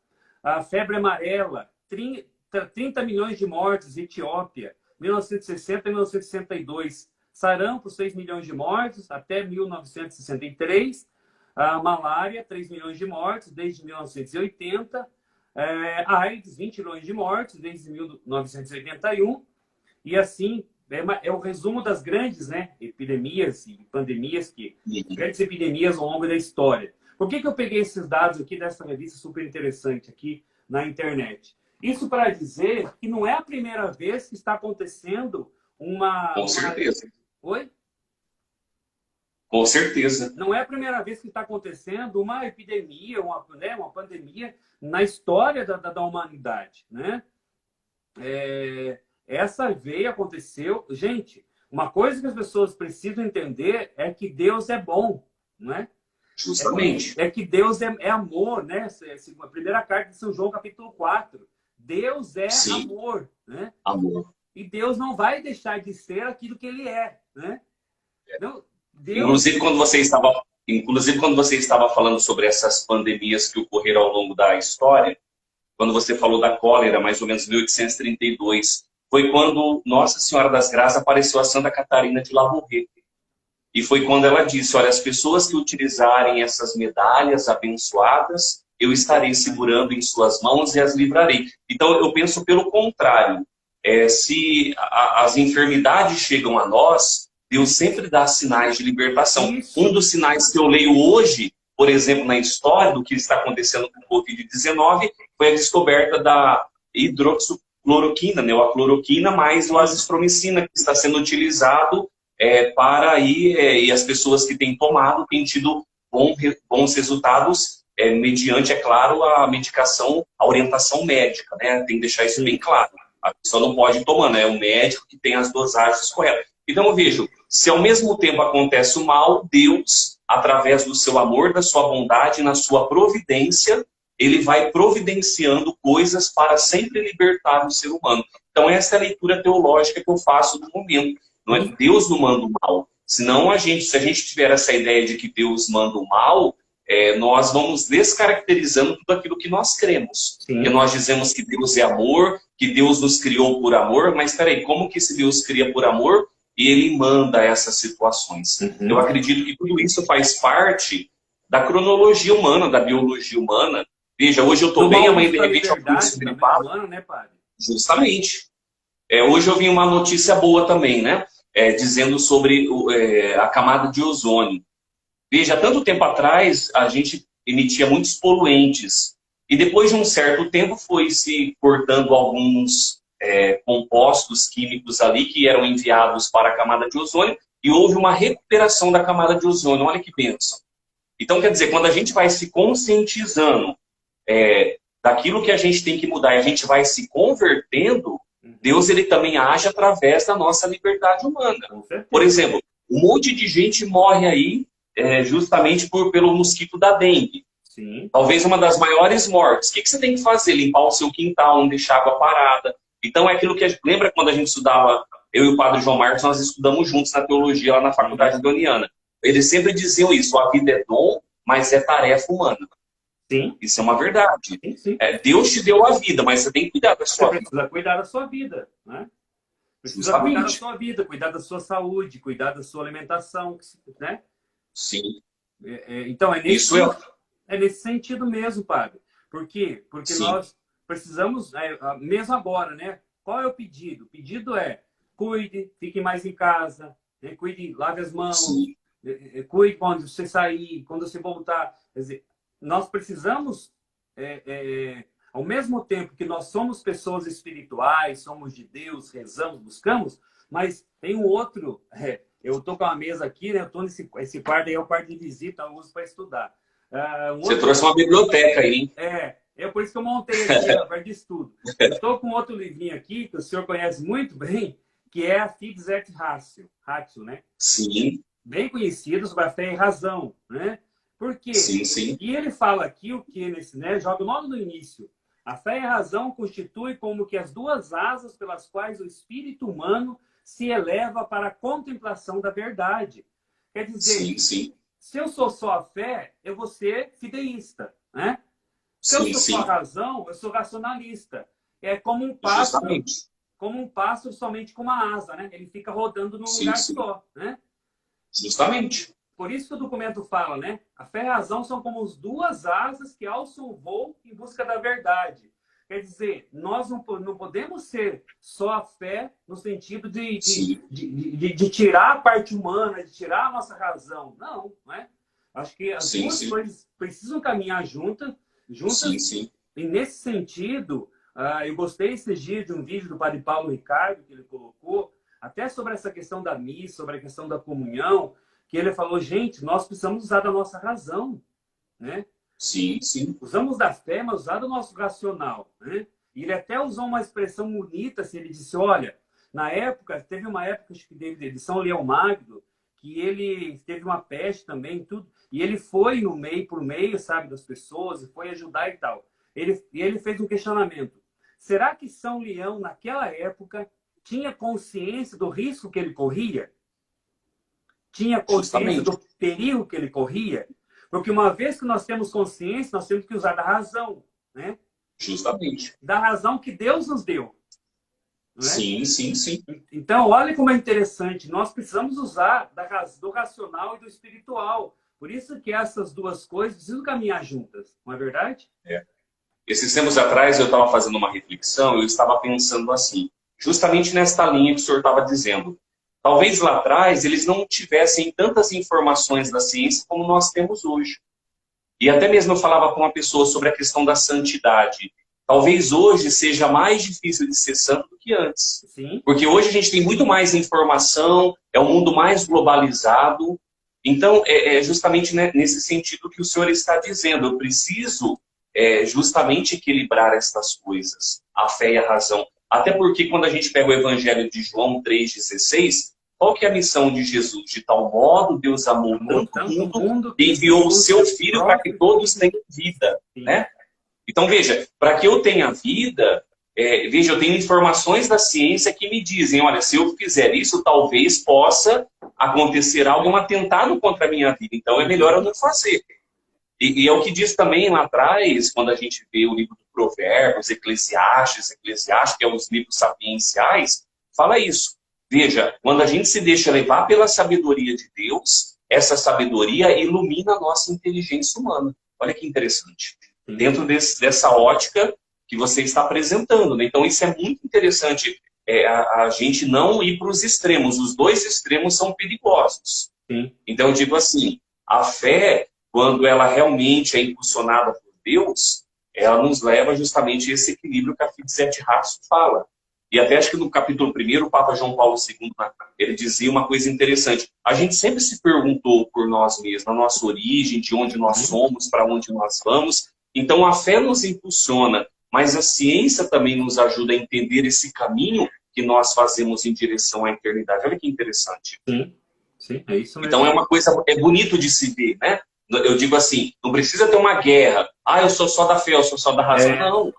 A febre amarela, 30 milhões de mortos, Etiópia, 1960 a 1962. Sarampo, 6 milhões de mortos, até 1963. A malária, 3 milhões de mortos, desde 1980. A AIDS, 20 milhões de mortos, desde 1981. E assim, é o resumo das grandes, né, epidemias e pandemias, grandes epidemias ao longo da história. Por que eu peguei esses dados aqui dessa revista super interessante aqui na internet? Isso para dizer que não é a primeira vez que está acontecendo Com certeza. Oi? Com certeza. Não é a primeira vez que está acontecendo uma epidemia, uma pandemia na história da humanidade, né? Essa veio, aconteceu... Gente, uma coisa que as pessoas precisam entender é que Deus é bom, não é? Justamente. É que Deus é amor, né? A primeira carta de São João, capítulo 4. Deus é amor, né? Amor. E Deus não vai deixar de ser aquilo que Ele é, né? Não, Deus... Inclusive, quando você estava falando sobre essas pandemias que ocorreram ao longo da história, quando você falou da cólera, mais ou menos 1832, foi quando Nossa Senhora das Graças apareceu a Santa Catarina de Labouré. E foi quando ela disse, olha, as pessoas que utilizarem essas medalhas abençoadas, eu estarei segurando em suas mãos e as livrarei. Então, eu penso pelo contrário. Se as enfermidades chegam a nós, Deus sempre dá sinais de libertação. Isso. Um dos sinais que eu leio hoje, por exemplo, na história do que está acontecendo com o Covid-19, foi a descoberta da hidroxicloroquina, né? A cloroquina mais o azitromicina, que está sendo utilizado para aí, e as pessoas que têm tomado têm tido bons resultados, mediante, é claro, a medicação, a orientação médica, né? Tem que deixar isso bem claro. A pessoa não pode ir tomando, é o médico que tem as dosagens corretas. Então eu vejo, se ao mesmo tempo acontece o mal, Deus, através do seu amor, da sua bondade, na sua providência, Ele vai providenciando coisas para sempre libertar o ser humano. Então essa é a leitura teológica que eu faço no momento. Não é que Deus não manda o mal. Senão, se a gente tiver essa ideia de que Deus manda o mal, nós vamos descaracterizando tudo aquilo que nós cremos. Sim. Porque nós dizemos que Deus é amor, que Deus nos criou por amor, mas peraí, como que esse Deus cria por amor e Ele manda essas situações? Uhum. Eu acredito que tudo isso faz parte da cronologia humana, da biologia humana. Veja, hoje eu estou bem, amanhã de repente eu fico gripado. Né, padre? Justamente. Hoje eu vi uma notícia boa também, né? Dizendo sobre a camada de ozônio. Veja, tanto tempo atrás a gente emitia muitos poluentes e depois de um certo tempo foi se cortando alguns compostos químicos ali que eram enviados para a camada de ozônio e houve uma recuperação da camada de ozônio. Olha que bênção. Então, quer dizer, quando a gente vai se conscientizando daquilo que a gente tem que mudar e a gente vai se convertendo, Deus ele também age através da nossa liberdade humana. Por exemplo, um monte de gente morre aí justamente pelo mosquito da dengue. Sim. Talvez uma das maiores mortes. O que você tem que fazer? Limpar o seu quintal, não deixar água parada. Então é aquilo que lembra quando a gente estudava, eu e o padre João Marcos, nós estudamos juntos na teologia lá na Faculdade Doniana. Eles sempre diziam isso, a vida é dom, mas é tarefa humana. Sim. Isso é uma verdade. Sim, sim. Deus te deu a vida, mas você tem que cuidar da sua vida. Você precisa cuidar da sua vida, né? Precisa Justamente. cuidar da sua vida, cuidar da sua saúde, cuidar da sua alimentação, né? Sim. Então, Isso é nesse sentido mesmo, padre. Por quê? Porque Sim. nós precisamos, mesmo agora, né? Qual é o pedido? O pedido é: cuide, fique mais em casa, né? Cuide, lave as mãos, Sim. Cuide quando você sair, quando você voltar. Quer dizer, nós precisamos, ao mesmo tempo que nós somos pessoas espirituais, somos de Deus, rezamos, buscamos, mas tem um outro. Eu estou com a mesa aqui, né? Eu estou esse quarto aí, é o quarto de visita, eu uso para estudar. Você trouxe uma biblioteca aí, hein? É por isso que eu montei aqui a parte de estudo. Eu estou com outro livrinho aqui, que o senhor conhece muito bem, que é a Fides et Ratio, né? Sim. Bem conhecido sobre a fé e razão, né? Por quê? Sim, sim. E ele fala aqui o que né? Joga logo no início. A fé e a razão constituem como que as duas asas pelas quais o espírito humano se eleva para a contemplação da verdade. Quer dizer, Sim, sim. se eu sou só a fé, eu vou ser fideísta, né? Se eu sou só a razão, eu sou racionalista. É como um pássaro, somente com uma asa, né? Ele fica rodando num lugar só, né? Justamente. Por isso que o documento fala, né? A fé e a razão são como as duas asas que alçam o voo em busca da verdade. Quer dizer, nós não podemos ser só a fé no sentido de tirar a parte humana, de tirar a nossa razão. Não, não é? Acho que as duas coisas precisam caminhar juntas. Sim. E nesse sentido, eu gostei esses dias de um vídeo do padre Paulo Ricardo, que ele colocou, até sobre essa questão da missa, sobre a questão da comunhão, que ele falou, gente, nós precisamos usar da nossa razão, né? Sim. Usamos da fé, mas usar do nosso racional, né? E ele até usou uma expressão bonita, assim, ele disse, olha, na época, teve uma época, acho que de São Leão Magno, que ele teve uma peste também, tudo, e ele foi por meio, sabe, das pessoas, e foi ajudar e tal. Ele fez um questionamento. Será que São Leão, naquela época, tinha consciência do risco que ele corria? Tinha consciência do perigo que ele corria? Porque uma vez que nós temos consciência, nós temos que usar da razão, né? Justamente. Da razão que Deus nos deu. Não é? Sim. Então, olha como é interessante. Nós precisamos usar do racional e do espiritual. Por isso que essas duas coisas precisam caminhar juntas. Não é verdade? Esses tempos atrás, eu estava fazendo uma reflexão, eu estava pensando assim, justamente nesta linha que o senhor estava dizendo. Talvez lá atrás eles não tivessem tantas informações da ciência como nós temos hoje. E até mesmo eu falava com uma pessoa sobre a questão da santidade. Talvez hoje seja mais difícil de ser santo do que antes. Sim. Porque hoje a gente tem muito mais informação, é um mundo mais globalizado. Então, é justamente nesse sentido que o senhor está dizendo. Eu preciso justamente equilibrar estas coisas, a fé e a razão. Até porque quando a gente pega o Evangelho de João 3,16, qual que é a missão de Jesus? De tal modo Deus amou tanto o mundo que enviou o seu Filho para que todos tenham vida. Né? Então veja, para que eu tenha vida, eu tenho informações da ciência que me dizem, olha, se eu fizer isso, talvez possa acontecer algum atentado contra a minha vida. Então é melhor eu não fazer. E é o que diz também lá atrás, quando a gente vê o livro do Provérbios, Eclesiastes, que é um dos livros sapienciais, fala isso. Veja, quando a gente se deixa levar pela sabedoria de Deus, essa sabedoria ilumina a nossa inteligência humana. Olha que interessante. Dentro dessa ótica que você está apresentando. Né? Então isso é muito interessante, a gente não ir para os extremos. Os dois extremos são perigosos. Sim. Então eu digo assim, a fé, quando ela realmente é impulsionada por Deus, ela nos leva justamente a esse equilíbrio que a Fides et Ratio fala. E até acho que no capítulo 1º, o Papa João Paulo II, ele dizia uma coisa interessante. A gente sempre se perguntou por nós mesmos, a nossa origem, de onde nós somos, para onde nós vamos. Então, a fé nos impulsiona, mas a ciência também nos ajuda a entender esse caminho que nós fazemos em direção à eternidade. Olha que interessante. Sim, sim, é isso mesmo. Então, é uma coisa, é bonito de se ver, né? Eu digo assim, não precisa ter uma guerra. Ah, eu sou só da fé, eu sou só da razão. Não.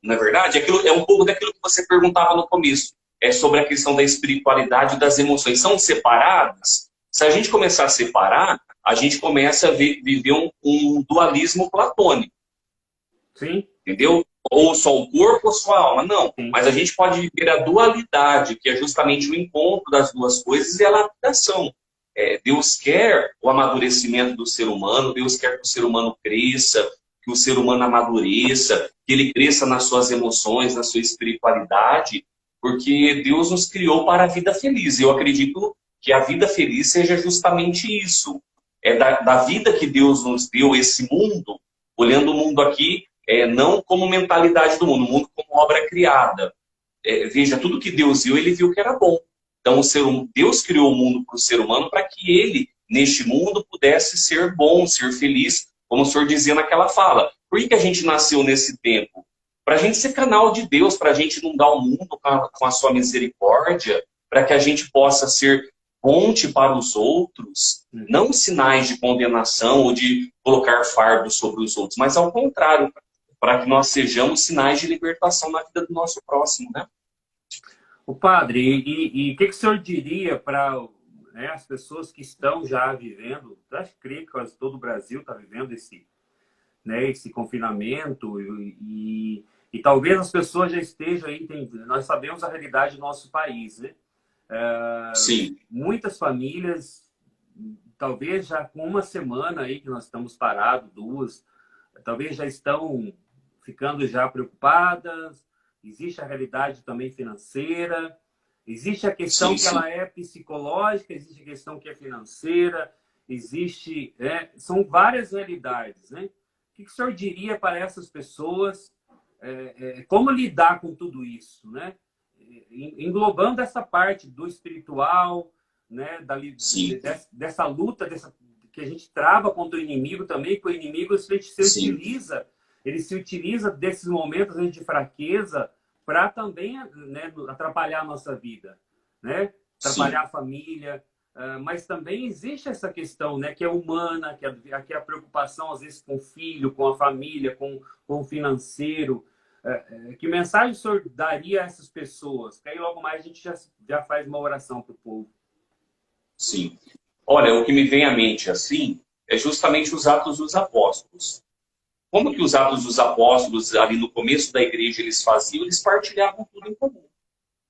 Na verdade, aquilo é um pouco daquilo que você perguntava no começo. É sobre a questão da espiritualidade e das emoções. São separadas? Se a gente começar a separar, a gente começa a viver um dualismo platônico. Sim. Entendeu? Ou só o corpo ou só a alma. Não. Sim. Mas a gente pode viver a dualidade, que é justamente o encontro das duas coisas e a lapidação. Deus quer o amadurecimento do ser humano, Deus quer que o ser humano cresça, que o ser humano amadureça, que ele cresça nas suas emoções, na sua espiritualidade, porque Deus nos criou para a vida feliz. Eu acredito que a vida feliz seja justamente isso. É da vida que Deus nos deu, esse mundo, olhando o mundo aqui, não como mentalidade do mundo, o mundo como obra criada. Veja, tudo que Deus viu, ele viu que era bom. Então, Deus criou o mundo para o ser humano para que ele, neste mundo, pudesse ser bom, ser feliz, como o senhor dizia naquela fala. Por que a gente nasceu nesse tempo? Para a gente ser canal de Deus, para a gente inundar o mundo com a sua misericórdia, para que a gente possa ser ponte para os outros, não sinais de condenação ou de colocar fardo sobre os outros, mas ao contrário, para que nós sejamos sinais de libertação na vida do nosso próximo, né? O padre, e o que o senhor diria para as pessoas que estão já vivendo, acho que creio que quase todo o Brasil está vivendo esse confinamento e talvez as pessoas já estejam aí, nós sabemos a realidade do nosso país, né? Sim. Muitas famílias, talvez já com uma semana aí que nós estamos parados, 2, talvez já estão ficando já preocupadas. Existe a realidade também financeira, existe a questão que ela é psicológica, existe a questão que é financeira, são várias realidades, né? O que o senhor diria para essas pessoas? Como lidar com tudo isso, né? Englobando essa parte do espiritual, né? Dessa luta que a gente trava contra o inimigo também, que o inimigo ele se utiliza desses momentos de fraqueza para também, né, atrapalhar a nossa vida, né? Atrapalhar a família. Mas também existe essa questão, né, que é humana, que é a preocupação, às vezes, com o filho, com a família, com o financeiro. Que mensagem o senhor daria a essas pessoas? Que aí logo mais a gente já faz uma oração para o povo. Sim. Olha, o que me vem à mente assim é justamente os Atos dos Apóstolos. Como que os Atos dos Apóstolos, ali no começo da igreja, eles faziam? Eles partilhavam tudo em comum.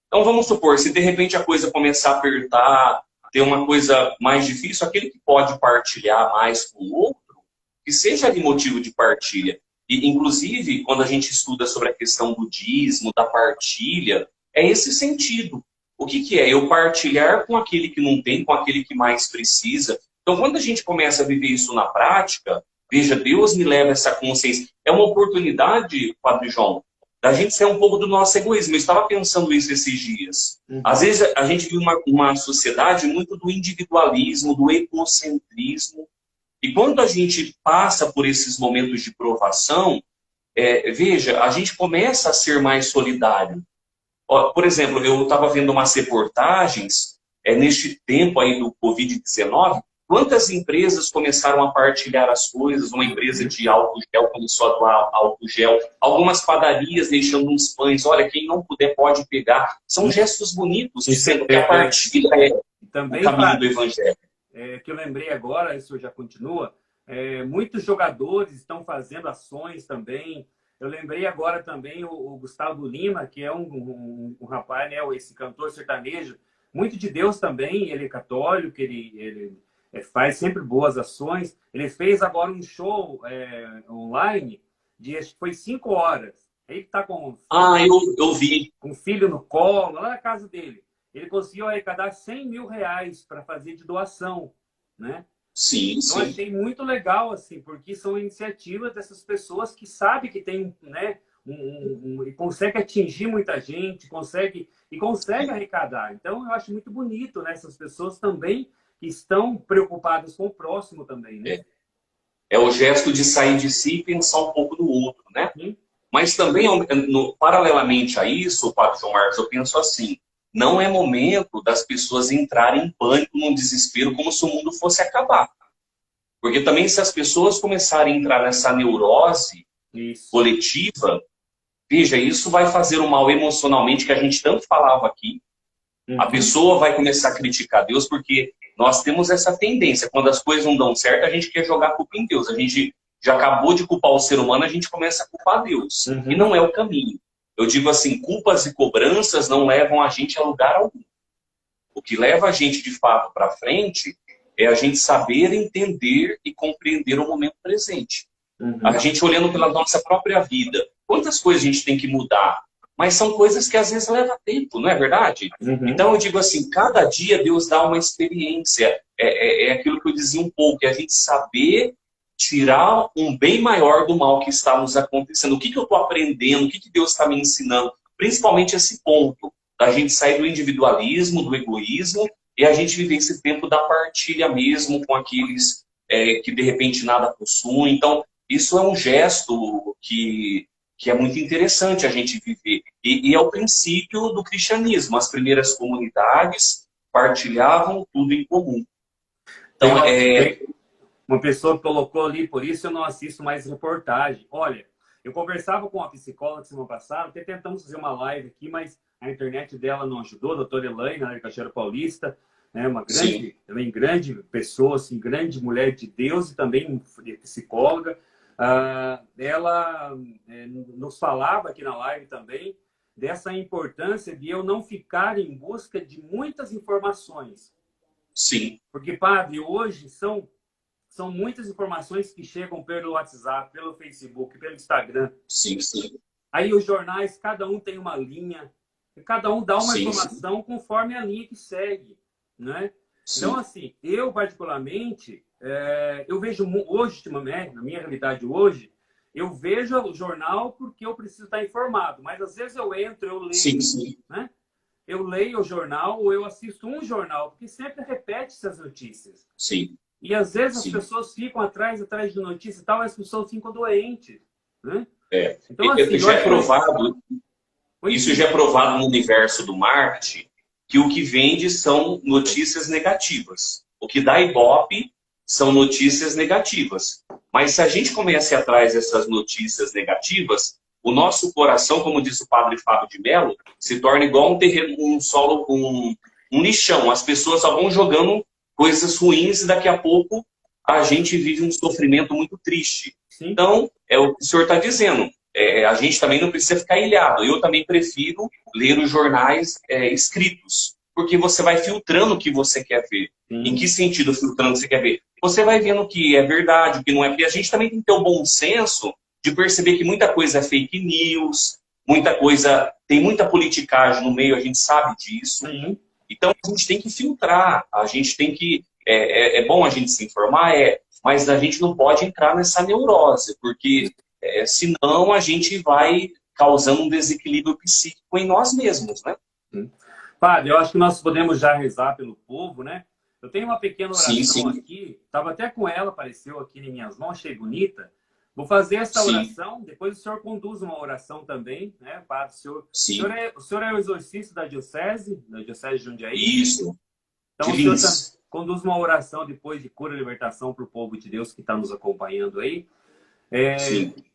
Então, vamos supor, se de repente a coisa começar a apertar, ter uma coisa mais difícil, aquele que pode partilhar mais com o outro, que seja ali motivo de partilha. E, inclusive, quando a gente estuda sobre a questão do dízimo, da partilha, é esse sentido. O que é? Eu partilhar com aquele que não tem, com aquele que mais precisa. Então, quando a gente começa a viver isso na prática, veja, Deus me leva essa consciência. É uma oportunidade, Padre João, da gente sair um pouco do nosso egoísmo. Eu estava pensando isso esses dias. Às vezes a gente vive uma sociedade muito do individualismo, do egocentrismo. E quando a gente passa por esses momentos de provação, veja, a gente começa a ser mais solidário. Por exemplo, eu estava vendo umas reportagens, neste tempo aí do Covid-19, quantas empresas começaram a partilhar as coisas? Uma empresa de álcool gel começou a doar álcool gel. Algumas padarias deixando uns pães. Olha, quem não puder pode pegar. São gestos bonitos, dizendo que a partilha também, o caminho do Evangelho. Que eu lembrei agora, isso já continua, muitos jogadores estão fazendo ações também. Eu lembrei agora também o Gustavo Lima, que é um rapaz, né, esse cantor sertanejo, muito de Deus também, ele é católico, ele faz sempre boas ações. Ele fez agora um show online, acho que foi 5 horas. Ele está com eu vi. Com o filho no colo, lá na casa dele. Ele conseguiu arrecadar R$100 mil para fazer de doação, né? Sim, então, achei muito legal, assim, porque são iniciativas dessas pessoas que sabem que tem, né, e consegue atingir muita gente, consegue arrecadar. Então, eu acho muito bonito, né? Essas pessoas também que estão preocupadas com o próximo também, né? É o gesto de sair de si e pensar um pouco no outro, né? Sim. Mas também, paralelamente a isso, Padre João Marcos, eu penso assim, não é momento das pessoas entrarem em pânico, num desespero, como se o mundo fosse acabar. Porque também se as pessoas começarem a entrar nessa neurose Isso. coletiva, veja, isso vai fazer um mal emocionalmente, que a gente tanto falava aqui. A pessoa vai começar a criticar Deus, porque nós temos essa tendência. Quando as coisas não dão certo, a gente quer jogar a culpa em Deus. A gente já acabou de culpar o ser humano, a gente começa a culpar Deus. E não é o caminho. Eu digo assim, culpas e cobranças não levam a gente a lugar algum. O que leva a gente, de fato, para frente é a gente saber entender e compreender o momento presente. A gente olhando pela nossa própria vida. Quantas coisas a gente tem que mudar? Mas são coisas que às vezes levam tempo, não é verdade? Então eu digo assim, cada dia Deus dá uma experiência. É aquilo que eu dizia um pouco, é a gente saber tirar um bem maior do mal que está nos acontecendo. O que eu estou aprendendo? O que Deus está me ensinando? Principalmente esse ponto, da gente sair do individualismo, do egoísmo, e a gente viver esse tempo da partilha mesmo com aqueles que de repente nada possuem. Então, isso é um gesto que é muito interessante a gente viver. E é o princípio do cristianismo. As primeiras comunidades partilhavam tudo em comum. Então, uma pessoa colocou ali, por isso eu não assisto mais reportagem. Olha, eu conversava com uma psicóloga semana passada, até tentamos fazer uma live aqui, mas a internet dela não ajudou, a doutora Elaine, na Cachoeira Paulista, né, uma grande, também grande pessoa, assim, grande mulher de Deus e também psicóloga. Ela nos falava aqui na live também dessa importância de eu não ficar em busca de muitas informações. Sim. Porque, padre, hoje são muitas informações que chegam pelo WhatsApp, pelo Facebook, pelo Instagram. Sim, sim. Aí os jornais, cada um tem uma linha, cada um dá uma informação conforme a linha que segue, né? Então, assim, eu particularmente, eu vejo hoje, na minha realidade hoje, eu vejo o jornal porque eu preciso estar informado, mas às vezes eu entro, eu leio, né? Eu leio o jornal ou eu assisto um jornal, porque sempre repete essas notícias. Sim. E às vezes as pessoas ficam atrás de notícias e tal, e as pessoas ficam doentes, né? Então, assim, já é provado, isso já é provado no universo do marketing, que o que vende são notícias negativas. O que dá ibope são notícias negativas. Mas se a gente começa a ir atrás dessas notícias negativas, o nosso coração, como disse o padre Fábio de Mello, se torna igual um terreno, um solo, um lixão. As pessoas só vão jogando coisas ruins e daqui a pouco a gente vive um sofrimento muito triste. Sim. Então, é o que o senhor está dizendo. A gente também não precisa ficar ilhado. Eu também prefiro ler os jornais escritos, porque você vai filtrando o que você quer ver. Em que sentido filtrando o que você quer ver? Você vai vendo o que é verdade, o que não é. Porque a gente também tem que ter o bom senso de perceber que muita coisa é fake news, tem muita politicagem no meio, a gente sabe disso. Então, a gente tem que filtrar, a gente tem que... É bom a gente se informar, mas a gente não pode entrar nessa neurose, porque senão a gente vai causando um desequilíbrio psíquico em nós mesmos, né? Padre, eu acho que nós podemos já rezar pelo povo, né? Eu tenho uma pequena oração aqui, estava até com ela, apareceu aqui em minhas mãos, achei bonita. Vou fazer essa oração, depois o senhor conduz uma oração também, né, Padre? O senhor é o exorcista da Diocese de Jundiaí? Isso. Então o senhor conduz uma oração depois de cura e libertação para o povo de Deus que está nos acompanhando aí.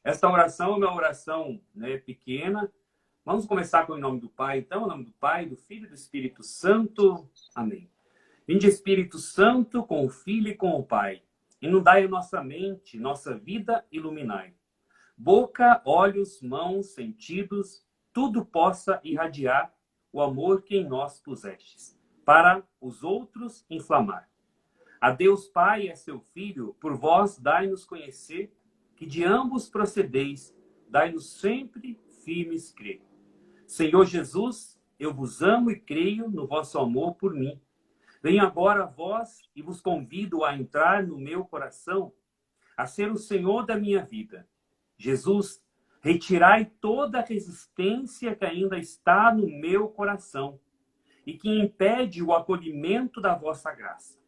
Esta oração é uma oração, né, pequena. Vamos começar com o nome do Pai, então, o nome do Pai, do Filho e do Espírito Santo. Amém. Vinde Espírito Santo com o Filho e com o Pai. Inundai a nossa mente, nossa vida iluminai. Boca, olhos, mãos, sentidos, tudo possa irradiar o amor que em nós pusestes, para os outros inflamar. A Deus Pai e a seu Filho, por vós dai-nos conhecer, que de ambos procedeis, dai-nos sempre firmes crer. Senhor Jesus, eu vos amo e creio no vosso amor por mim. Venho agora a vós e vos convido a entrar no meu coração, a ser o Senhor da minha vida. Jesus, Retirai toda a resistência que ainda está no meu coração e que impede o acolhimento da vossa graça.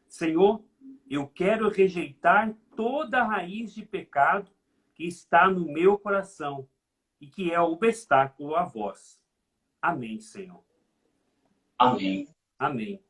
Senhor, eu quero rejeitar toda a raiz de pecado que está no meu coração e que é obstáculo a vós. Amém, Senhor. Amém. Amém.